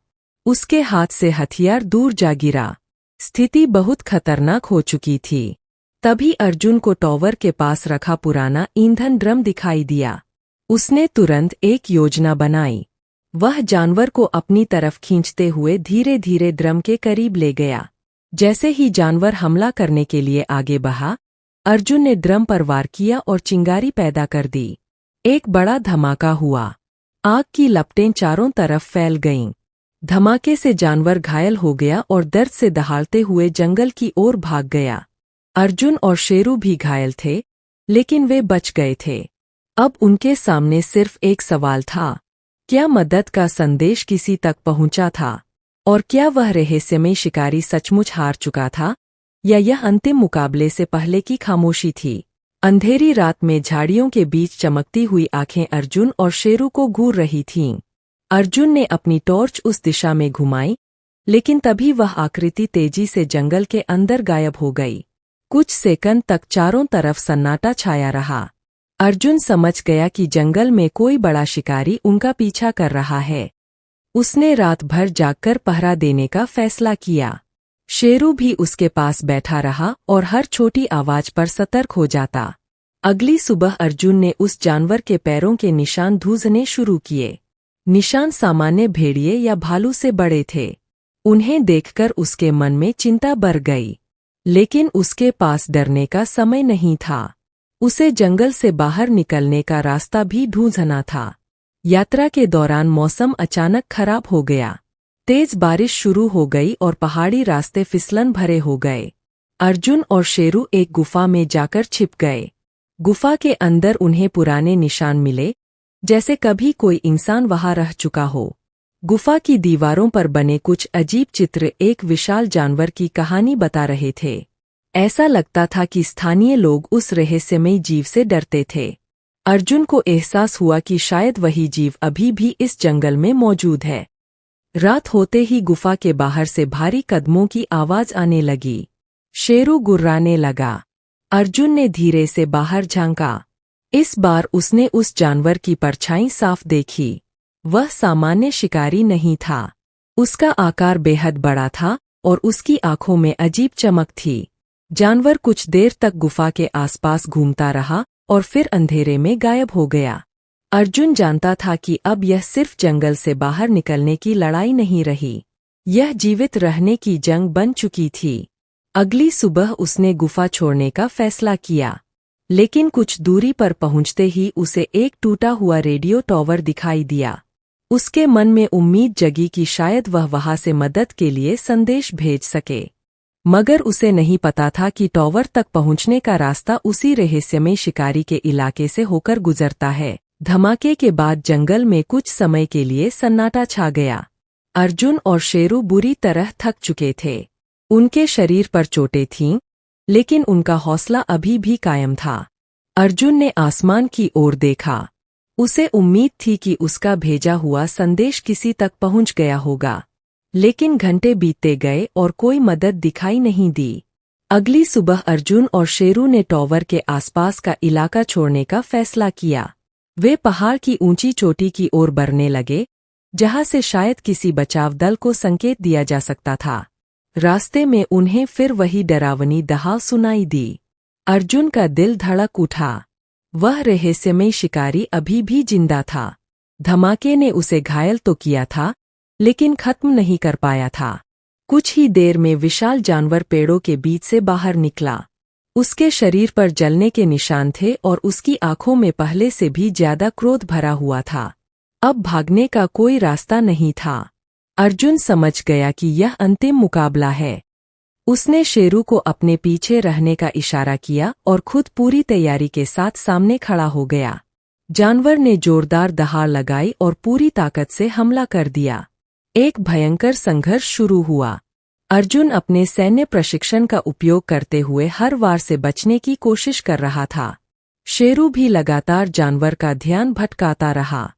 उसके हाथ से हथियार दूर जा गिरा। स्थिति बहुत खतरनाक हो चुकी थी। तभी अर्जुन को टॉवर के पास रखा पुराना ईंधन ड्रम दिखाई दिया। उसने तुरंत एक योजना बनाई। वह जानवर को अपनी तरफ खींचते हुए धीरे धीरे ड्रम के करीब ले गया। जैसे ही जानवर हमला करने के लिए आगे बढ़ा, अर्जुन ने ड्रम पर वार किया और चिंगारी पैदा कर दी। एक बड़ा धमाका हुआ। आग की लपटें चारों तरफ फैल गईं। धमाके से जानवर घायल हो गया और दर्द से दहाड़ते हुए जंगल की ओर भाग गया। अर्जुन और शेरू भी घायल थे, लेकिन वे बच गए थे। अब उनके सामने सिर्फ एक सवाल था, क्या मदद का संदेश किसी तक पहुंचा था? और क्या वह रहस्यमय शिकारी सचमुच हार चुका था, या यह अंतिम मुकाबले से पहले की खामोशी थी? अंधेरी रात में झाड़ियों के बीच चमकती हुई आंखें अर्जुन और शेरू को घूर रही थीं। अर्जुन ने अपनी टॉर्च उस दिशा में घुमाई, लेकिन तभी वह आकृति तेजी से जंगल के अंदर गायब हो गई। कुछ सेकंड तक चारों तरफ सन्नाटा छाया रहा। अर्जुन समझ गया कि जंगल में कोई बड़ा शिकारी उनका पीछा कर रहा है। उसने रात भर जागकर पहरा देने का फैसला किया। शेरू भी उसके पास बैठा रहा और हर छोटी आवाज पर सतर्क हो जाता। अगली सुबह अर्जुन ने उस जानवर के पैरों के निशान ढूंढने शुरू किए। निशान सामान्य भेड़िए या भालू से बड़े थे। उन्हें देखकर उसके मन में चिंता बढ़ गई, लेकिन उसके पास डरने का समय नहीं था। उसे जंगल से बाहर निकलने का रास्ता भी ढूंढना था। यात्रा के दौरान मौसम अचानक खराब हो गया। तेज बारिश शुरू हो गई और पहाड़ी रास्ते फिसलन भरे हो गए। अर्जुन और शेरू एक गुफा में जाकर छिप गए। गुफा के अंदर उन्हें पुराने निशान मिले, जैसे कभी कोई इंसान वहां रह चुका हो। गुफा की दीवारों पर बने कुछ अजीब चित्र एक विशाल जानवर की कहानी बता रहे थे। ऐसा लगता था कि स्थानीय लोग उस रहस्यमय जीव से डरते थे। अर्जुन को एहसास हुआ कि शायद वही जीव अभी भी इस जंगल में मौजूद है। रात होते ही गुफा के बाहर से भारी कदमों की आवाज आने लगी। शेरू गुर्राने लगा। अर्जुन ने धीरे से बाहर झांका। इस बार उसने उस जानवर की परछाई साफ देखी। वह सामान्य शिकारी नहीं था। उसका आकार बेहद बड़ा था और उसकी आंखों में अजीब चमक थी। जानवर कुछ देर तक गुफा के आसपास घूमता रहा और फिर अंधेरे में गायब हो गया। अर्जुन जानता था कि अब यह सिर्फ जंगल से बाहर निकलने की लड़ाई नहीं रही, यह जीवित रहने की जंग बन चुकी थी। अगली सुबह उसने गुफा छोड़ने का फैसला किया, लेकिन कुछ दूरी पर पहुंचते ही उसे एक टूटा हुआ रेडियो टॉवर दिखाई दिया। उसके मन में उम्मीद जगी कि शायद वह वहां से मदद के लिए संदेश भेज सके, मगर उसे नहीं पता था कि टॉवर तक पहुंचने का रास्ता उसी रहस्यमय शिकारी के इलाके से होकर गुजरता है। धमाके के बाद जंगल में कुछ समय के लिए सन्नाटा छा गया। अर्जुन और शेरू बुरी तरह थक चुके थे। उनके शरीर पर चोटें थीं, लेकिन उनका हौसला अभी भी कायम था। अर्जुन ने आसमान की ओर देखा। उसे उम्मीद थी कि उसका भेजा हुआ संदेश किसी तक पहुंच गया होगा, लेकिन घंटे बीतते गए और कोई मदद दिखाई नहीं दी। अगली सुबह अर्जुन और शेरू ने टॉवर के आसपास का इलाका छोड़ने का फैसला किया। वे पहाड़ की ऊंची चोटी की ओर बढ़ने लगे, जहां से शायद किसी बचाव दल को संकेत दिया जा सकता था। रास्ते में उन्हें फिर वही डरावनी दहाड़ सुनाई दी। अर्जुन का दिल धड़क उठा। वह रहस्यमय शिकारी अभी भी जिंदा था। धमाके ने उसे घायल तो किया था, लेकिन खत्म नहीं कर पाया था। कुछ ही देर में विशाल जानवर पेड़ों के बीच से बाहर निकला। उसके शरीर पर जलने के निशान थे और उसकी आंखों में पहले से भी ज्यादा क्रोध भरा हुआ था। अब भागने का कोई रास्ता नहीं था। अर्जुन समझ गया कि यह अंतिम मुकाबला है। उसने शेरू को अपने पीछे रहने का इशारा किया और खुद पूरी तैयारी के साथ सामने खड़ा हो गया। जानवर ने जोरदार दहाड़ लगाई और पूरी ताकत से हमला कर दिया। एक भयंकर संघर्ष शुरू हुआ। अर्जुन अपने सैन्य प्रशिक्षण का उपयोग करते हुए हर वार से बचने की कोशिश कर रहा था। शेरू भी लगातार जानवर का ध्यान भटकाता रहा।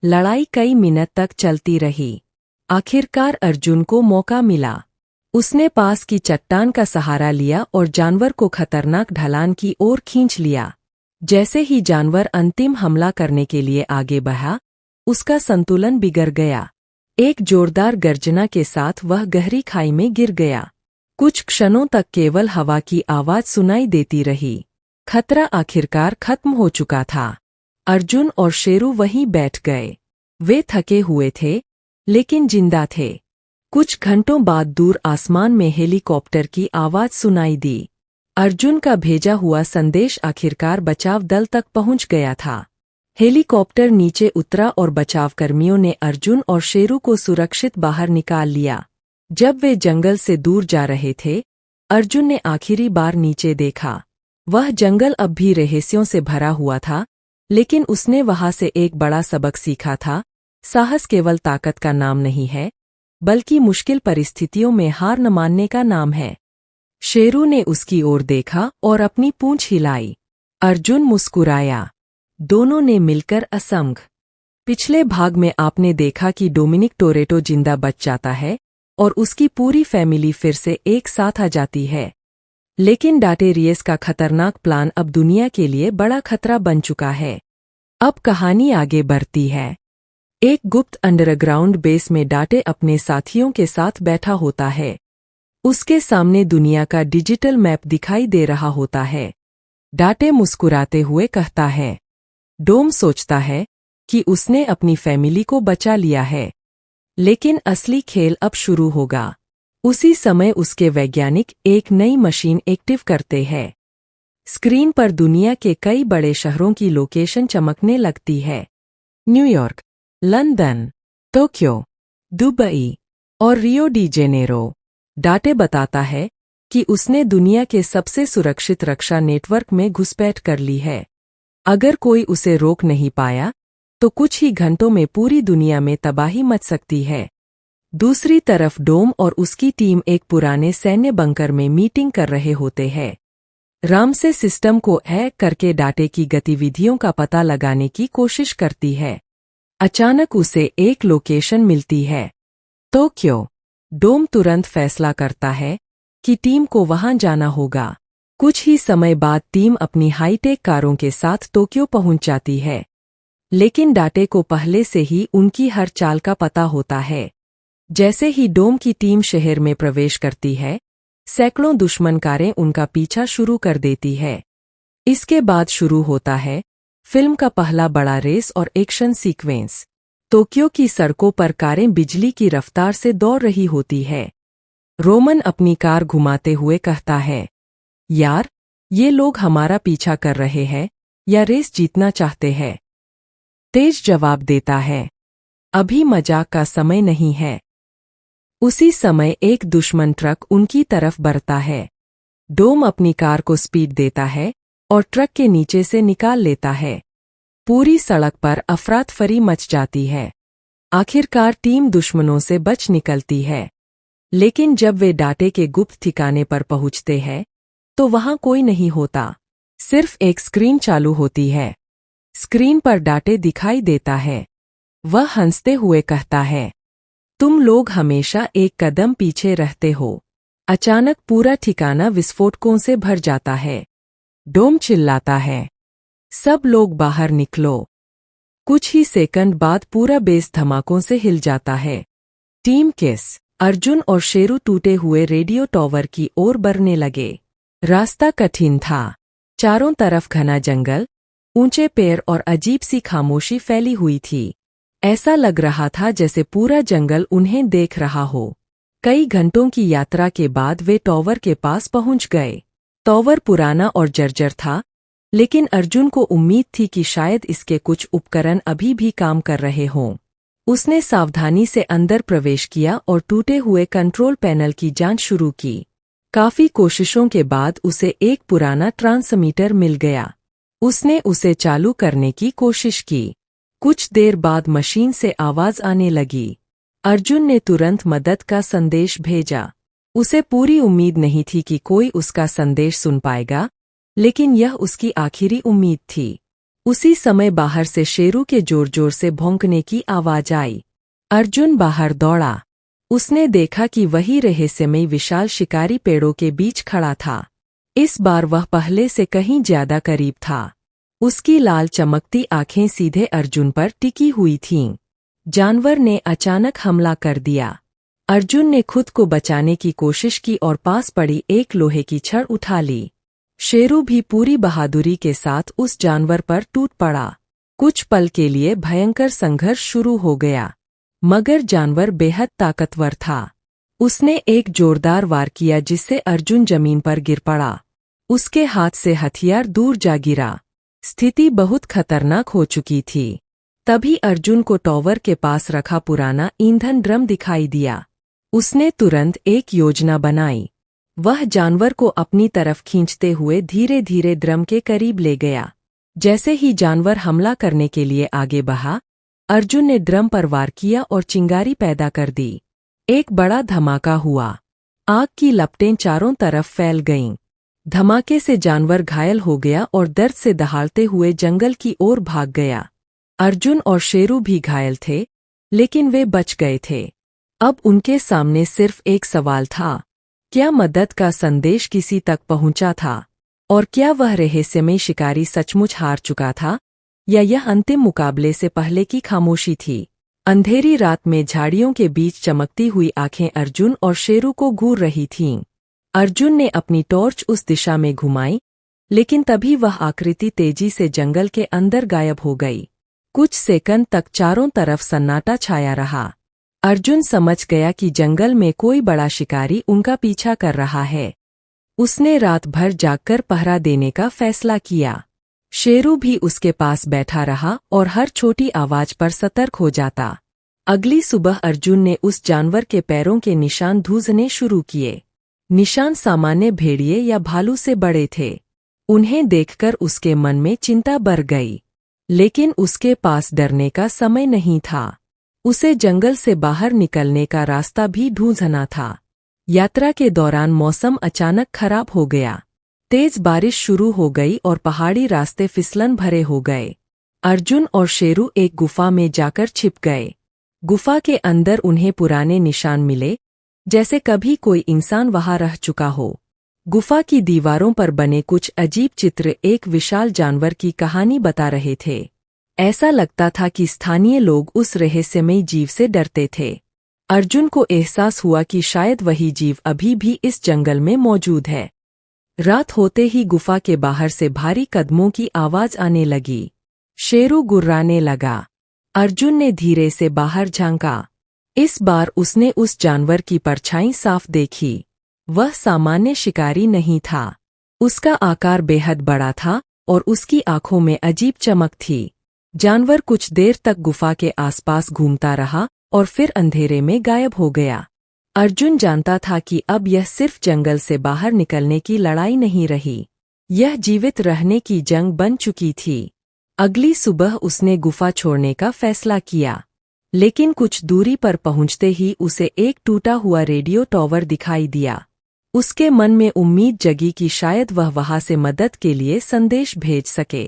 लड़ाई कई मिनट तक चलती रही। आखिरकार अर्जुन को मौका मिला। उसने पास की चट्टान का सहारा लिया और जानवर को खतरनाक ढलान की ओर खींच लिया। जैसे ही जानवर अंतिम हमला करने के लिए आगे बढ़ा, उसका संतुलन बिगड़ गया। एक जोरदार गर्जना के साथ वह गहरी खाई में गिर गया। कुछ क्षणों तक केवल हवा की आवाज सुनाई देती रही। खतरा आखिरकार खत्म हो चुका था। अर्जुन और शेरू वहीं बैठ गए। वे थके हुए थे, लेकिन जिंदा थे। कुछ घंटों बाद दूर आसमान में हेलीकॉप्टर की आवाज सुनाई दी। अर्जुन का भेजा हुआ संदेश आखिरकार बचाव दल तक पहुंच गया था। हेलीकॉप्टर नीचे उतरा और बचावकर्मियों ने अर्जुन और शेरू को सुरक्षित बाहर निकाल लिया। जब वे जंगल से दूर जा रहे थे, अर्जुन ने आखिरी बार नीचे देखा। वह जंगल अब भी रहस्यों से भरा हुआ था, लेकिन उसने वहां से एक बड़ा सबक सीखा था। साहस केवल ताकत का नाम नहीं है, बल्कि मुश्किल परिस्थितियों में हार न मानने का नाम है। शेरू ने उसकी ओर देखा और अपनी पूंछ हिलाई। अर्जुन मुस्कुराया। दोनों ने मिलकर असंग। पिछले भाग में आपने देखा कि डोमिनिक टोरेटो जिंदा बच जाता है और उसकी पूरी फैमिली फिर से एक साथ आ जाती है। लेकिन डाटेरियस का खतरनाक प्लान अब दुनिया के लिए बड़ा खतरा बन चुका है। अब कहानी आगे बढ़ती है। एक गुप्त अंडरग्राउंड बेस में डाटे अपने साथियों के साथ बैठा होता है। उसके सामने दुनिया का डिजिटल मैप दिखाई दे रहा होता है। डाटे मुस्कुराते हुए कहता है। डोम सोचता है कि उसने अपनी फैमिली को बचा लिया है, लेकिन असली खेल अब शुरू होगा। उसी समय उसके वैज्ञानिक एक नई मशीन एक्टिव करते हैं। स्क्रीन पर दुनिया के कई बड़े शहरों की लोकेशन चमकने लगती है। न्यूयॉर्क, लंदन, टोक्यो, दुबई और रियो डी जेनेरो। डाटे बताता है कि उसने दुनिया के सबसे सुरक्षित रक्षा नेटवर्क में घुसपैठ कर ली है। अगर कोई उसे रोक नहीं पाया, तो कुछ ही घंटों में पूरी दुनिया में तबाही मच सकती है। दूसरी तरफ डोम और उसकी टीम एक पुराने सैन्य बंकर में मीटिंग कर रहे होते हैं। राम से सिस्टम को हैक करके डाटे की गतिविधियों का पता लगाने की कोशिश करती है। अचानक उसे एक लोकेशन मिलती है, टोक्यो। डोम तुरंत फैसला करता है कि टीम को वहां जाना होगा। कुछ ही समय बाद टीम अपनी हाईटेक कारों के साथ टोक्यो पहुंच जाती है। लेकिन डाटे को पहले से ही उनकी हर चाल का पता होता है। जैसे ही डोम की टीम शहर में प्रवेश करती है, सैकड़ों दुश्मन कारें उनका पीछा शुरू कर देती है। इसके बाद शुरू होता है फिल्म का पहला बड़ा रेस और एक्शन सीक्वेंस। टोक्यो की सड़कों पर कारें बिजली की रफ्तार से दौड़ रही होती है। रोमन अपनी कार घुमाते हुए कहता है, यार, ये लोग हमारा पीछा कर रहे हैं या रेस जीतना चाहते हैं? तेज जवाब देता है, अभी मजाक का समय नहीं है। उसी समय एक दुश्मन ट्रक उनकी तरफ बढ़ता है। डोम अपनी कार को स्पीड देता है और ट्रक के नीचे से निकाल लेता है। पूरी सड़क पर अफरातफरी मच जाती है। आखिरकार टीम दुश्मनों से बच निकलती है। लेकिन जब वे डाटे के गुप्त ठिकाने पर पहुंचते हैं, तो वहां कोई नहीं होता। सिर्फ एक स्क्रीन चालू होती है। स्क्रीन पर डाटे दिखाई देता है। वह हंसते हुए कहता है, तुम लोग हमेशा एक कदम पीछे रहते हो। अचानक पूरा ठिकाना विस्फोटकों से भर जाता है। डोम चिल्लाता है, सब लोग बाहर निकलो। कुछ ही सेकंड बाद पूरा बेस धमाकों से हिल जाता है। टीम किस, अर्जुन और शेरू टूटे हुए रेडियो टॉवर की ओर बढ़ने लगे। रास्ता कठिन था। चारों तरफ घना जंगल, ऊंचे पेड़ और अजीब सी खामोशी फैली हुई थी। ऐसा लग रहा था जैसे पूरा जंगल उन्हें देख रहा हो। कई घंटों की यात्रा के बाद वे टॉवर के पास पहुंच गए। टॉवर पुराना और जर्जर था, लेकिन अर्जुन को उम्मीद थी कि शायद इसके कुछ उपकरण अभी भी काम कर रहे हों। उसने सावधानी से अंदर प्रवेश किया और टूटे हुए कंट्रोल पैनल की जांच शुरू की। काफी कोशिशों के बाद उसे एक पुराना ट्रांसमीटर मिल गया। उसने उसे चालू करने की कोशिश की। कुछ देर बाद मशीन से आवाज आने लगी। अर्जुन ने तुरंत मदद का संदेश भेजा। उसे पूरी उम्मीद नहीं थी कि कोई उसका संदेश सुन पाएगा, लेकिन यह उसकी आखिरी उम्मीद थी। उसी समय बाहर से शेरू के जोर जोर से भौंकने की आवाज आई। अर्जुन बाहर दौड़ा। उसने देखा कि वही रहस्यमयी विशाल शिकारी पेड़ों के बीच खड़ा था। इस बार वह पहले से कहीं ज्यादा करीब था। उसकी लाल चमकती आंखें सीधे अर्जुन पर टिकी हुई थीं। जानवर ने अचानक हमला कर दिया। अर्जुन ने खुद को बचाने की कोशिश की और पास पड़ी एक लोहे की छड़ उठा ली। शेरू भी पूरी बहादुरी के साथ उस जानवर पर टूट पड़ा। कुछ पल के लिए भयंकर संघर्ष शुरू हो गया, मगर जानवर बेहद ताकतवर था। उसने एक जोरदार वार किया जिससे अर्जुन जमीन पर गिर पड़ा। उसके हाथ से हथियार दूर जा गिरा। स्थिति बहुत खतरनाक हो चुकी थी। तभी अर्जुन को टॉवर के पास रखा पुराना ईंधन ड्रम दिखाई दिया। उसने तुरंत एक योजना बनाई। वह जानवर को अपनी तरफ खींचते हुए धीरे धीरे ड्रम के करीब ले गया। जैसे ही जानवर हमला करने के लिए आगे बढ़ा, अर्जुन ने ड्रम पर वार किया और चिंगारी पैदा कर दी। एक बड़ा धमाका हुआ। आग की लपटें चारों तरफ फैल गईं। धमाके से जानवर घायल हो गया और दर्द से दहाड़ते हुए जंगल की ओर भाग गया। अर्जुन और शेरू भी घायल थे, लेकिन वे बच गए थे। अब उनके सामने सिर्फ एक सवाल था, क्या मदद का संदेश किसी तक पहुंचा था? और क्या वह रहस्यमय शिकारी सचमुच हार चुका था, या यह अंतिम मुकाबले से पहले की खामोशी थी? अंधेरी रात में झाड़ियों के बीच चमकती हुई आंखें अर्जुन और शेरू को घूर रही थीं। अर्जुन ने अपनी टॉर्च उस दिशा में घुमाई, लेकिन तभी वह आकृति तेजी से जंगल के अंदर गायब हो गई। कुछ सेकंड तक चारों तरफ सन्नाटा छाया रहा। अर्जुन समझ गया कि जंगल में कोई बड़ा शिकारी उनका पीछा कर रहा है। उसने रात भर जागकर पहरा देने का फैसला किया। शेरू भी उसके पास बैठा रहा और हर छोटी आवाज पर सतर्क हो जाता। अगली सुबह अर्जुन ने उस जानवर के पैरों के निशान ढूंढने शुरू किए। निशान सामान्य भेड़िए या भालू से बड़े थे। उन्हें देखकर उसके मन में चिंता बढ़ गई, लेकिन उसके पास डरने का समय नहीं था। उसे जंगल से बाहर निकलने का रास्ता भी ढूंढना था। यात्रा के दौरान मौसम अचानक खराब हो गया। तेज बारिश शुरू हो गई और पहाड़ी रास्ते फिसलन भरे हो गए। अर्जुन और शेरू एक गुफा में जाकर छिप गए। गुफा के अंदर उन्हें पुराने निशान मिले, जैसे कभी कोई इंसान वहां रह चुका हो। गुफा की दीवारों पर बने कुछ अजीब चित्र एक विशाल जानवर की कहानी बता रहे थे। ऐसा लगता था कि स्थानीय लोग उस रहस्यमयी जीव से डरते थे। अर्जुन को एहसास हुआ कि शायद वही जीव अभी भी इस जंगल में मौजूद है। रात होते ही गुफा के बाहर से भारी कदमों की आवाज आने लगी। शेरू गुर्राने लगा। अर्जुन ने धीरे से बाहर झांका। इस बार उसने उस जानवर की परछाई साफ देखी। वह सामान्य शिकारी नहीं था। उसका आकार बेहद बड़ा था और उसकी आंखों में अजीब चमक थी। जानवर कुछ देर तक गुफा के आसपास घूमता रहा और फिर अंधेरे में गायब हो गया। अर्जुन जानता था कि अब यह सिर्फ जंगल से बाहर निकलने की लड़ाई नहीं रही, यह जीवित रहने की जंग बन चुकी थी। अगली सुबह उसने गुफा छोड़ने का फैसला किया, लेकिन कुछ दूरी पर पहुंचते ही उसे एक टूटा हुआ रेडियो टॉवर दिखाई दिया। उसके मन में उम्मीद जगी कि शायद वह वहां से मदद के लिए संदेश भेज सके,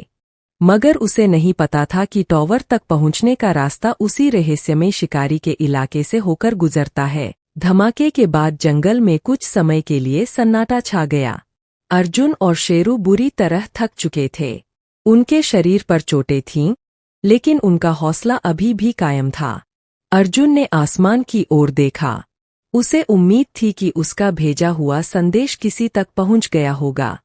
मगर उसे नहीं पता था कि टॉवर तक पहुंचने का रास्ता उसी रहस्यमय शिकारी के इलाके से होकर गुजरता है। धमाके के बाद जंगल में कुछ समय के लिए सन्नाटा छा गया। अर्जुन और शेरू बुरी तरह थक चुके थे। उनके शरीर पर चोटें थीं, लेकिन उनका हौसला अभी भी कायम था। अर्जुन ने आसमान की ओर देखा। उसे उम्मीद थी कि उसका भेजा हुआ संदेश किसी तक पहुंच गया होगा,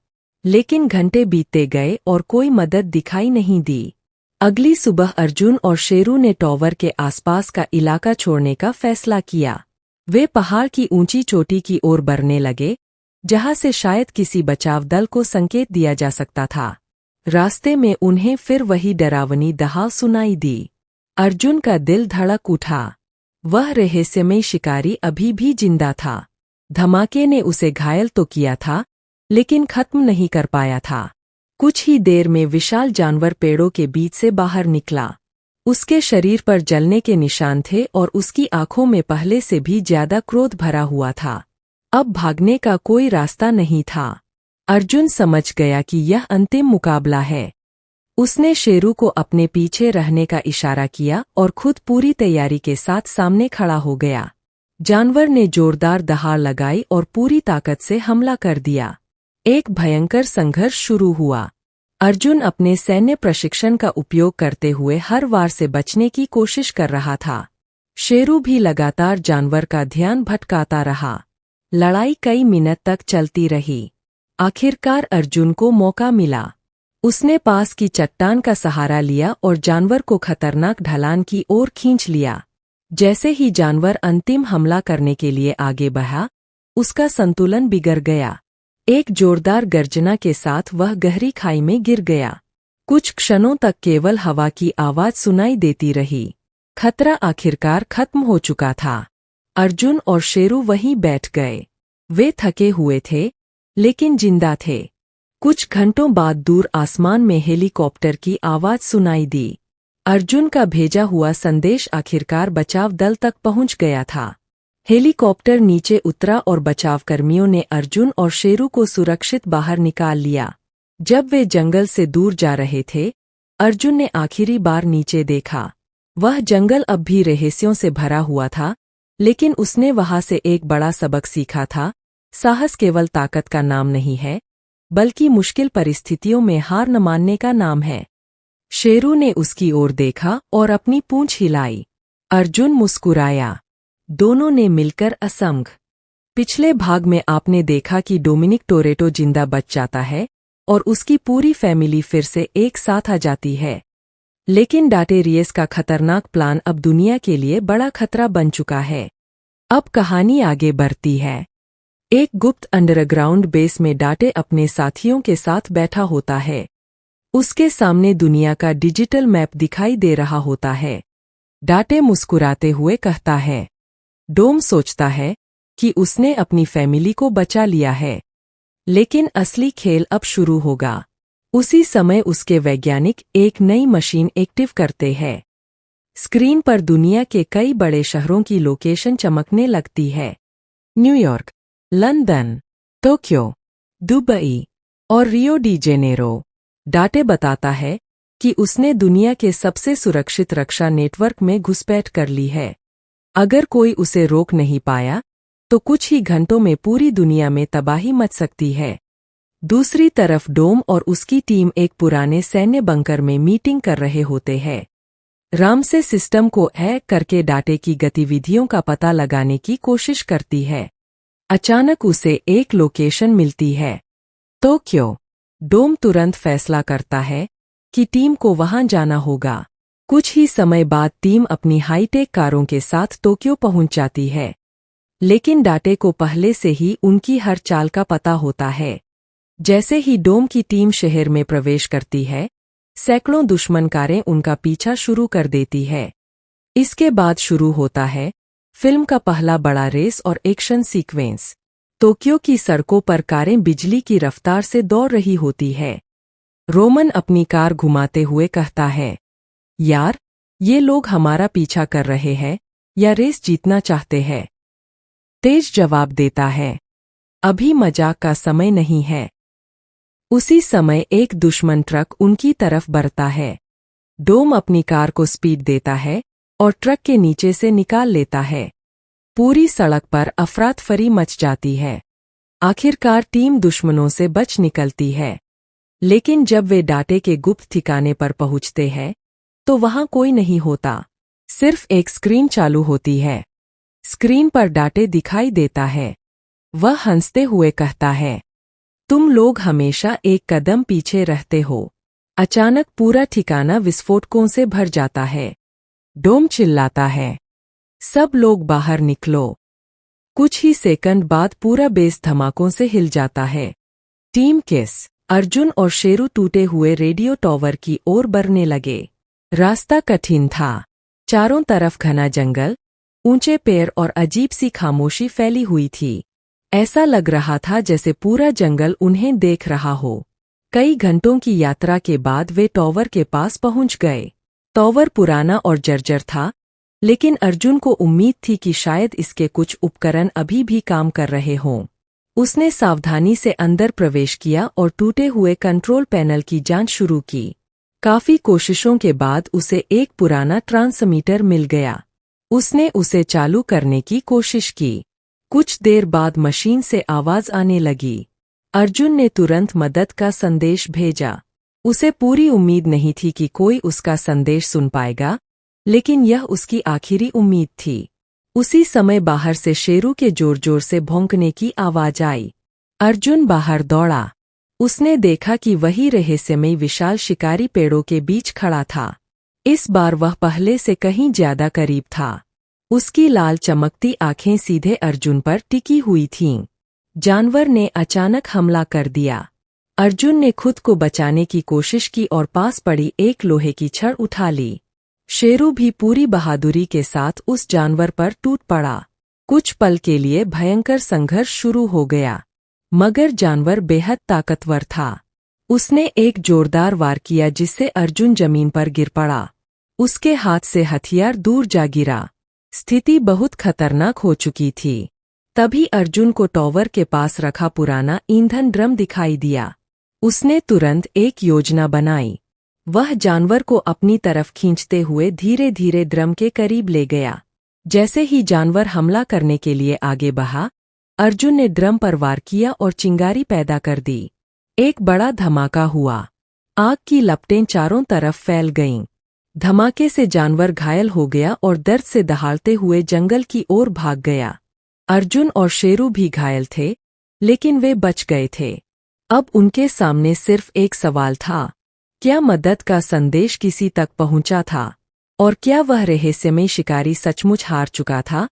लेकिन घंटे बीतते गए और कोई मदद दिखाई नहीं दी। अगली सुबह अर्जुन और शेरू ने टॉवर के आसपास का इलाका छोड़ने का फैसला किया। वे पहाड़ की ऊंची चोटी की ओर बढ़ने लगे, जहां से शायद किसी बचाव दल को संकेत दिया जा सकता था। रास्ते में उन्हें फिर वही डरावनी दहाड़ सुनाई दी। अर्जुन का दिल धड़क उठा। वह रहस्यमय शिकारी अभी भी जिंदा था। धमाके ने उसे घायल तो किया था, लेकिन खत्म नहीं कर पाया था। कुछ ही देर में विशाल जानवर पेड़ों के बीच से बाहर निकला। उसके शरीर पर जलने के निशान थे और उसकी आंखों में पहले से भी ज्यादा क्रोध भरा हुआ था। अब भागने का कोई रास्ता नहीं था। अर्जुन समझ गया कि यह अंतिम मुकाबला है। उसने शेरू को अपने पीछे रहने का इशारा किया और खुद पूरी तैयारी के साथ सामने खड़ा हो गया। जानवर ने जोरदार दहाड़ लगाई और पूरी ताकत से हमला कर दिया। एक भयंकर संघर्ष शुरू हुआ। अर्जुन अपने सैन्य प्रशिक्षण का उपयोग करते हुए हर वार से बचने की कोशिश कर रहा था। शेरू भी लगातार जानवर का ध्यान भटकाता रहा। लड़ाई कई मिनट तक चलती रही। आखिरकार अर्जुन को मौका मिला। उसने पास की चट्टान का सहारा लिया और जानवर को खतरनाक ढलान की ओर खींच लिया। जैसे ही जानवर अंतिम हमला करने के लिए आगे बढ़ा, उसका संतुलन बिगड़ गया। एक जोरदार गर्जना के साथ वह गहरी खाई में गिर गया। कुछ क्षणों तक केवल हवा की आवाज सुनाई देती रही। खतरा आखिरकार खत्म हो चुका था। अर्जुन और शेरू वहीं बैठ गए। वे थके हुए थे, लेकिन जिंदा थे। कुछ घंटों बाद दूर आसमान में हेलीकॉप्टर की आवाज सुनाई दी। अर्जुन का भेजा हुआ संदेश आखिरकार बचाव दल तक पहुंच गया था। हेलीकॉप्टर नीचे उतरा और बचावकर्मियों ने अर्जुन और शेरू को सुरक्षित बाहर निकाल लिया। जब वे जंगल से दूर जा रहे थे, अर्जुन ने आखिरी बार नीचे देखा। वह जंगल अब भी रहस्यों से भरा हुआ था, लेकिन उसने वहां से एक बड़ा सबक सीखा था। साहस केवल ताकत का नाम नहीं है, बल्कि मुश्किल परिस्थितियों में हार न मानने का नाम है। शेरू ने उसकी ओर देखा और अपनी पूंछ हिलाई। अर्जुन मुस्कुराया। दोनों ने मिलकर असंग। पिछले भाग में आपने देखा कि डोमिनिक टोरेटो जिंदा बच जाता है और उसकी पूरी फैमिली फिर से एक साथ आ जाती है। लेकिन डाटेरियस का खतरनाक प्लान अब दुनिया के लिए बड़ा खतरा बन चुका है। अब कहानी आगे बढ़ती है। एक गुप्त अंडरग्राउंड बेस में डाटे अपने साथियों के साथ बैठा होता है। उसके सामने दुनिया का डिजिटल मैप दिखाई दे रहा होता है। डाटे मुस्कुराते हुए कहता है। डोम सोचता है कि उसने अपनी फैमिली को बचा लिया है, लेकिन असली खेल अब शुरू होगा। उसी समय उसके वैज्ञानिक एक नई मशीन एक्टिव करते हैं। स्क्रीन पर दुनिया के कई बड़े शहरों की लोकेशन चमकने लगती है। न्यूयॉर्क, लंदन, टोक्यो, दुबई और रियो डी जेनेरो। डाटे बताता है कि उसने दुनिया के सबसे सुरक्षित रक्षा नेटवर्क में घुसपैठ कर ली है। अगर कोई उसे रोक नहीं पाया, तो कुछ ही घंटों में पूरी दुनिया में तबाही मच सकती है। दूसरी तरफ डोम और उसकी टीम एक पुराने सैन्य बंकर में मीटिंग कर रहे होते हैं। राम से सिस्टम को हैक करके डाटे की गतिविधियों का पता लगाने की कोशिश करती है। अचानक उसे एक लोकेशन मिलती है। टोक्यो। डोम तुरंत फैसला करता है कि टीम को वहां जाना होगा। कुछ ही समय बाद टीम अपनी हाईटेक कारों के साथ टोक्यो पहुंच जाती है। लेकिन डाटे को पहले से ही उनकी हर चाल का पता होता है। जैसे ही डोम की टीम शहर में प्रवेश करती है, सैकड़ों दुश्मन कारें उनका पीछा शुरू कर देती है। इसके बाद शुरू होता है फिल्म का पहला बड़ा रेस और एक्शन सीक्वेंस। टोक्यो की सड़कों पर कारें बिजली की रफ्तार से दौड़ रही होती है। रोमन अपनी कार घुमाते हुए कहता है, यार, ये लोग हमारा पीछा कर रहे हैं या रेस जीतना चाहते हैं? तेज जवाब देता है, अभी मजाक का समय नहीं है। उसी समय एक दुश्मन ट्रक उनकी तरफ बढ़ता है। डोम अपनी कार को स्पीड देता है और ट्रक के नीचे से निकाल लेता है। पूरी सड़क पर अफरातफरी मच जाती है। आखिरकार टीम दुश्मनों से बच निकलती है। लेकिन जब वे डाटे के गुप्त ठिकाने पर पहुंचते हैं, तो वहां कोई नहीं होता। सिर्फ एक स्क्रीन चालू होती है। स्क्रीन पर डाटे दिखाई देता है। वह हंसते हुए कहता है, तुम लोग हमेशा एक कदम पीछे रहते हो। अचानक पूरा ठिकाना विस्फोटकों से भर जाता है। डोम चिल्लाता है, सब लोग बाहर निकलो। कुछ ही सेकंड बाद पूरा बेस धमाकों से हिल जाता है। टीम किस, अर्जुन और शेरू टूटे हुए रेडियो टॉवर की ओर बढ़ने लगे। रास्ता कठिन था। चारों तरफ घना जंगल, ऊंचे पेड़ और अजीब सी खामोशी फैली हुई थी। ऐसा लग रहा था जैसे पूरा जंगल उन्हें देख रहा हो। कई घंटों की यात्रा के बाद वे टॉवर के पास पहुंच गए। टॉवर पुराना और जर्जर था, लेकिन अर्जुन को उम्मीद थी कि शायद इसके कुछ उपकरण अभी भी काम कर रहे हों। उसने सावधानी से अंदर प्रवेश किया और टूटे हुए कंट्रोल पैनल की जांच शुरू की। काफी कोशिशों के बाद उसे एक पुराना ट्रांसमीटर मिल गया। उसने उसे चालू करने की कोशिश की। कुछ देर बाद मशीन से आवाज आने लगी। अर्जुन ने तुरंत मदद का संदेश भेजा। उसे पूरी उम्मीद नहीं थी कि कोई उसका संदेश सुन पाएगा, लेकिन यह उसकी आखिरी उम्मीद थी। उसी समय बाहर से शेरू के जोर जोर से भौंकने की आवाज आई। अर्जुन बाहर दौड़ा। उसने देखा कि वही रहस्यमयी विशाल शिकारी पेड़ों के बीच खड़ा था। इस बार वह पहले से कहीं ज्यादा करीब था। उसकी लाल चमकती आंखें सीधे अर्जुन पर टिकी हुई थीं। जानवर ने अचानक हमला कर दिया। अर्जुन ने खुद को बचाने की कोशिश की और पास पड़ी एक लोहे की छड़ उठा ली। शेरू भी पूरी बहादुरी के साथ उस जानवर पर टूट पड़ा। कुछ पल के लिए भयंकर संघर्ष शुरू हो गया, मगर जानवर बेहद ताकतवर था। उसने एक जोरदार वार किया जिससे अर्जुन जमीन पर गिर पड़ा। उसके हाथ से हथियार दूर जा गिरा। स्थिति बहुत खतरनाक हो चुकी थी। तभी अर्जुन को टॉवर के पास रखा पुराना ईंधन ड्रम दिखाई दिया। उसने तुरंत एक योजना बनाई। वह जानवर को अपनी तरफ खींचते हुए धीरे धीरे ड्रम के करीब ले गया। जैसे ही जानवर हमला करने के लिए आगे बढ़ा, अर्जुन ने ड्रम पर वार किया और चिंगारी पैदा कर दी। एक बड़ा धमाका हुआ। आग की लपटें चारों तरफ फैल गईं। धमाके से जानवर घायल हो गया और दर्द से दहाड़ते हुए जंगल की ओर भाग गया। अर्जुन और शेरू भी घायल थे, लेकिन वे बच गए थे। अब उनके सामने सिर्फ एक सवाल था, क्या मदद का संदेश किसी तक पहुंचा था? और क्या वह रहस्यमय शिकारी सचमुच हार चुका था,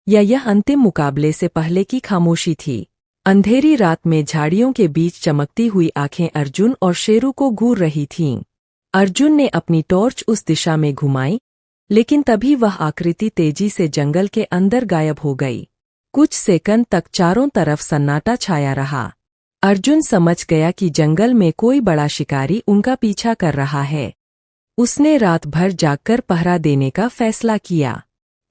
या यह अंतिम मुकाबले से पहले की खामोशी थी? अंधेरी रात में झाड़ियों के बीच चमकती हुई आंखें अर्जुन और शेरू को घूर रही थीं। अर्जुन ने अपनी टॉर्च उस दिशा में घुमाई, लेकिन तभी वह आकृति तेजी से जंगल के अंदर गायब हो गई। कुछ सेकंड तक चारों तरफ सन्नाटा छाया रहा। अर्जुन समझ गया कि जंगल में कोई बड़ा शिकारी उनका पीछा कर रहा है। उसने रात भर जागकर पहरा देने का फैसला किया।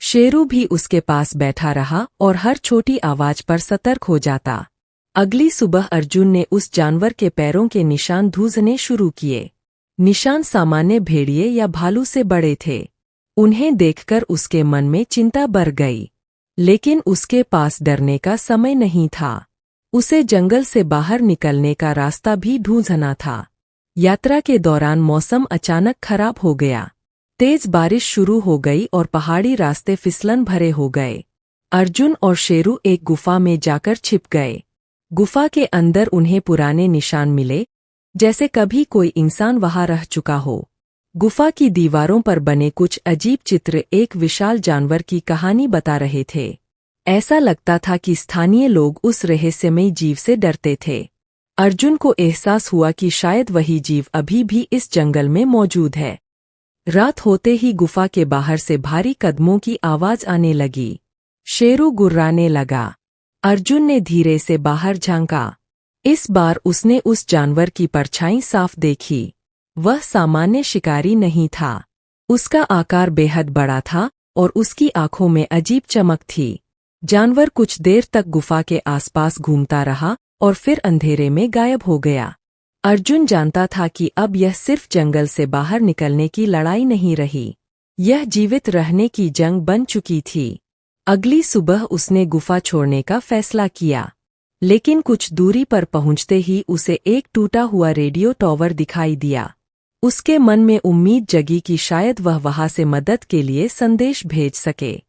शेरू भी उसके पास बैठा रहा और हर छोटी आवाज पर सतर्क हो जाता। अगली सुबह अर्जुन ने उस जानवर के पैरों के निशान ढूंढने शुरू किए। निशान सामान्य भेड़िए या भालू से बड़े थे। उन्हें देखकर उसके मन में चिंता बढ़ गई, लेकिन उसके पास डरने का समय नहीं था। उसे जंगल से बाहर निकलने का रास्ता भी ढूंढना था। यात्रा के दौरान मौसम अचानक खराब हो गया। तेज बारिश शुरू हो गई और पहाड़ी रास्ते फिसलन भरे हो गए। अर्जुन और शेरू एक गुफा में जाकर छिप गए। गुफा के अंदर उन्हें पुराने निशान मिले, जैसे कभी कोई इंसान वहां रह चुका हो। गुफा की दीवारों पर बने कुछ अजीब चित्र एक विशाल जानवर की कहानी बता रहे थे। ऐसा लगता था कि स्थानीय लोग उस रहस्यमयी जीव से डरते थे। अर्जुन को एहसास हुआ कि शायद वही जीव अभी भी इस जंगल में मौजूद है। रात होते ही गुफा के बाहर से भारी कदमों की आवाज आने लगी। शेरू गुर्राने लगा। अर्जुन ने धीरे से बाहर झांका। इस बार उसने उस जानवर की परछाई साफ देखी। वह सामान्य शिकारी नहीं था। उसका आकार बेहद बड़ा था और उसकी आंखों में अजीब चमक थी। जानवर कुछ देर तक गुफा के आसपास घूमता रहा और फिर अंधेरे में गायब हो गया। अर्जुन जानता था कि अब यह सिर्फ जंगल से बाहर निकलने की लड़ाई नहीं रही, यह जीवित रहने की जंग बन चुकी थी। अगली सुबह उसने गुफा छोड़ने का फैसला किया, लेकिन कुछ दूरी पर पहुंचते ही उसे एक टूटा हुआ रेडियो टॉवर दिखाई दिया। उसके मन में उम्मीद जगी कि शायद वह वहां से मदद के लिए संदेश भेज सके,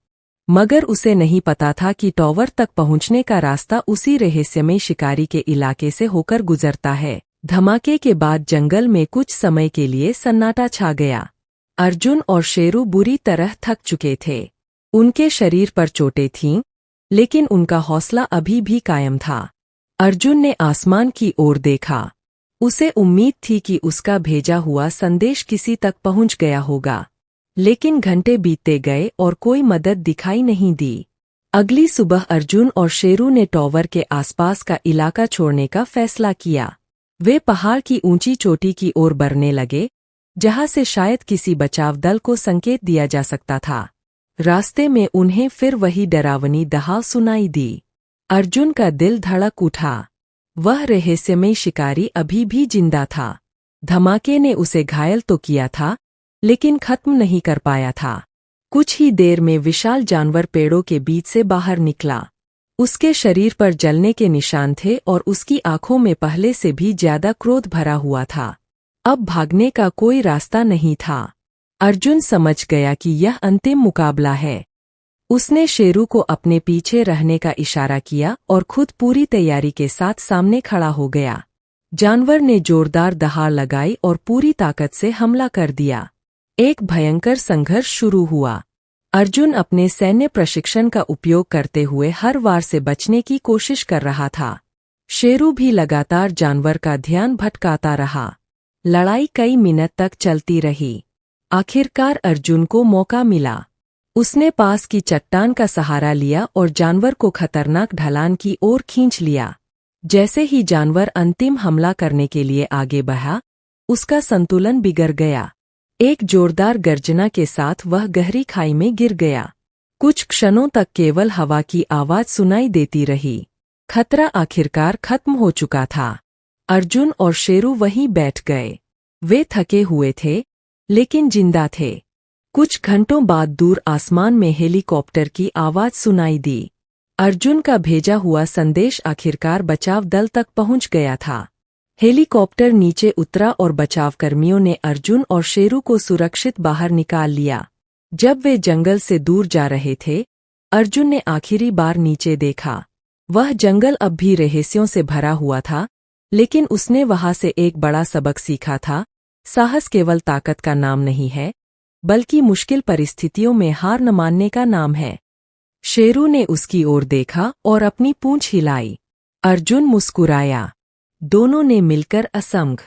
मगर उसे नहीं पता था कि टॉवर तक पहुंचने का रास्ता उसी रहस्यमय शिकारी के इलाके से होकर गुजरता है। धमाके के बाद जंगल में कुछ समय के लिए सन्नाटा छा गया। अर्जुन और शेरू बुरी तरह थक चुके थे। उनके शरीर पर चोटें थीं, लेकिन उनका हौसला अभी भी कायम था। अर्जुन ने आसमान की ओर देखा। उसे उम्मीद थी कि उसका भेजा हुआ संदेश किसी तक पहुंच गया होगा, लेकिन घंटे बीतते गए और कोई मदद दिखाई नहीं दी। अगली सुबह अर्जुन और शेरू ने टॉवर के आसपास का इलाका छोड़ने का फैसला किया। वे पहाड़ की ऊंची चोटी की ओर बढ़ने लगे, जहां से शायद किसी बचाव दल को संकेत दिया जा सकता था। रास्ते में उन्हें फिर वही डरावनी दहाड़ सुनाई दी। अर्जुन का दिल धड़क उठा। वह रहस्यमय शिकारी अभी भी जिंदा था। धमाके ने उसे घायल तो किया था, लेकिन खत्म नहीं कर पाया था। कुछ ही देर में विशाल जानवर पेड़ों के बीच से बाहर निकला। उसके शरीर पर जलने के निशान थे और उसकी आंखों में पहले से भी ज्यादा क्रोध भरा हुआ था। अब भागने का कोई रास्ता नहीं था। अर्जुन समझ गया कि यह अंतिम मुकाबला है। उसने शेरू को अपने पीछे रहने का इशारा किया और खुद पूरी तैयारी के साथ सामने खड़ा हो गया। जानवर ने जोरदार दहाड़ लगाई और पूरी ताकत से हमला कर दिया। एक भयंकर संघर्ष शुरू हुआ। अर्जुन अपने सैन्य प्रशिक्षण का उपयोग करते हुए हर वार से बचने की कोशिश कर रहा था। शेरू भी लगातार जानवर का ध्यान भटकाता रहा। लड़ाई कई मिनट तक चलती रही। आखिरकार अर्जुन को मौका मिला। उसने पास की चट्टान का सहारा लिया और जानवर को खतरनाक ढलान की ओर खींच लिया। जैसे ही जानवर अंतिम हमला करने के लिए आगे बढ़ा, उसका संतुलन बिगड़ गया। एक जोरदार गर्जना के साथ वह गहरी खाई में गिर गया। कुछ क्षणों तक केवल हवा की आवाज सुनाई देती रही। खतरा आखिरकार खत्म हो चुका था। अर्जुन और शेरू वहीं बैठ गए। वे थके हुए थे, लेकिन जिंदा थे। कुछ घंटों बाद दूर आसमान में हेलीकॉप्टर की आवाज सुनाई दी। अर्जुन का भेजा हुआ संदेश आखिरकार बचाव दल तक पहुंच गया था। हेलीकॉप्टर नीचे उतरा और बचावकर्मियों ने अर्जुन और शेरू को सुरक्षित बाहर निकाल लिया। जब वे जंगल से दूर जा रहे थे, अर्जुन ने आखिरी बार नीचे देखा। वह जंगल अब भी रहस्यों से भरा हुआ था, लेकिन उसने वहां से एक बड़ा सबक सीखा था। साहस केवल ताकत का नाम नहीं है, बल्कि मुश्किल परिस्थितियों में हार न मानने का नाम है। शेरू ने उसकी ओर देखा और अपनी पूंछ हिलाई। अर्जुन मुस्कुराया। दोनों ने मिलकर असंग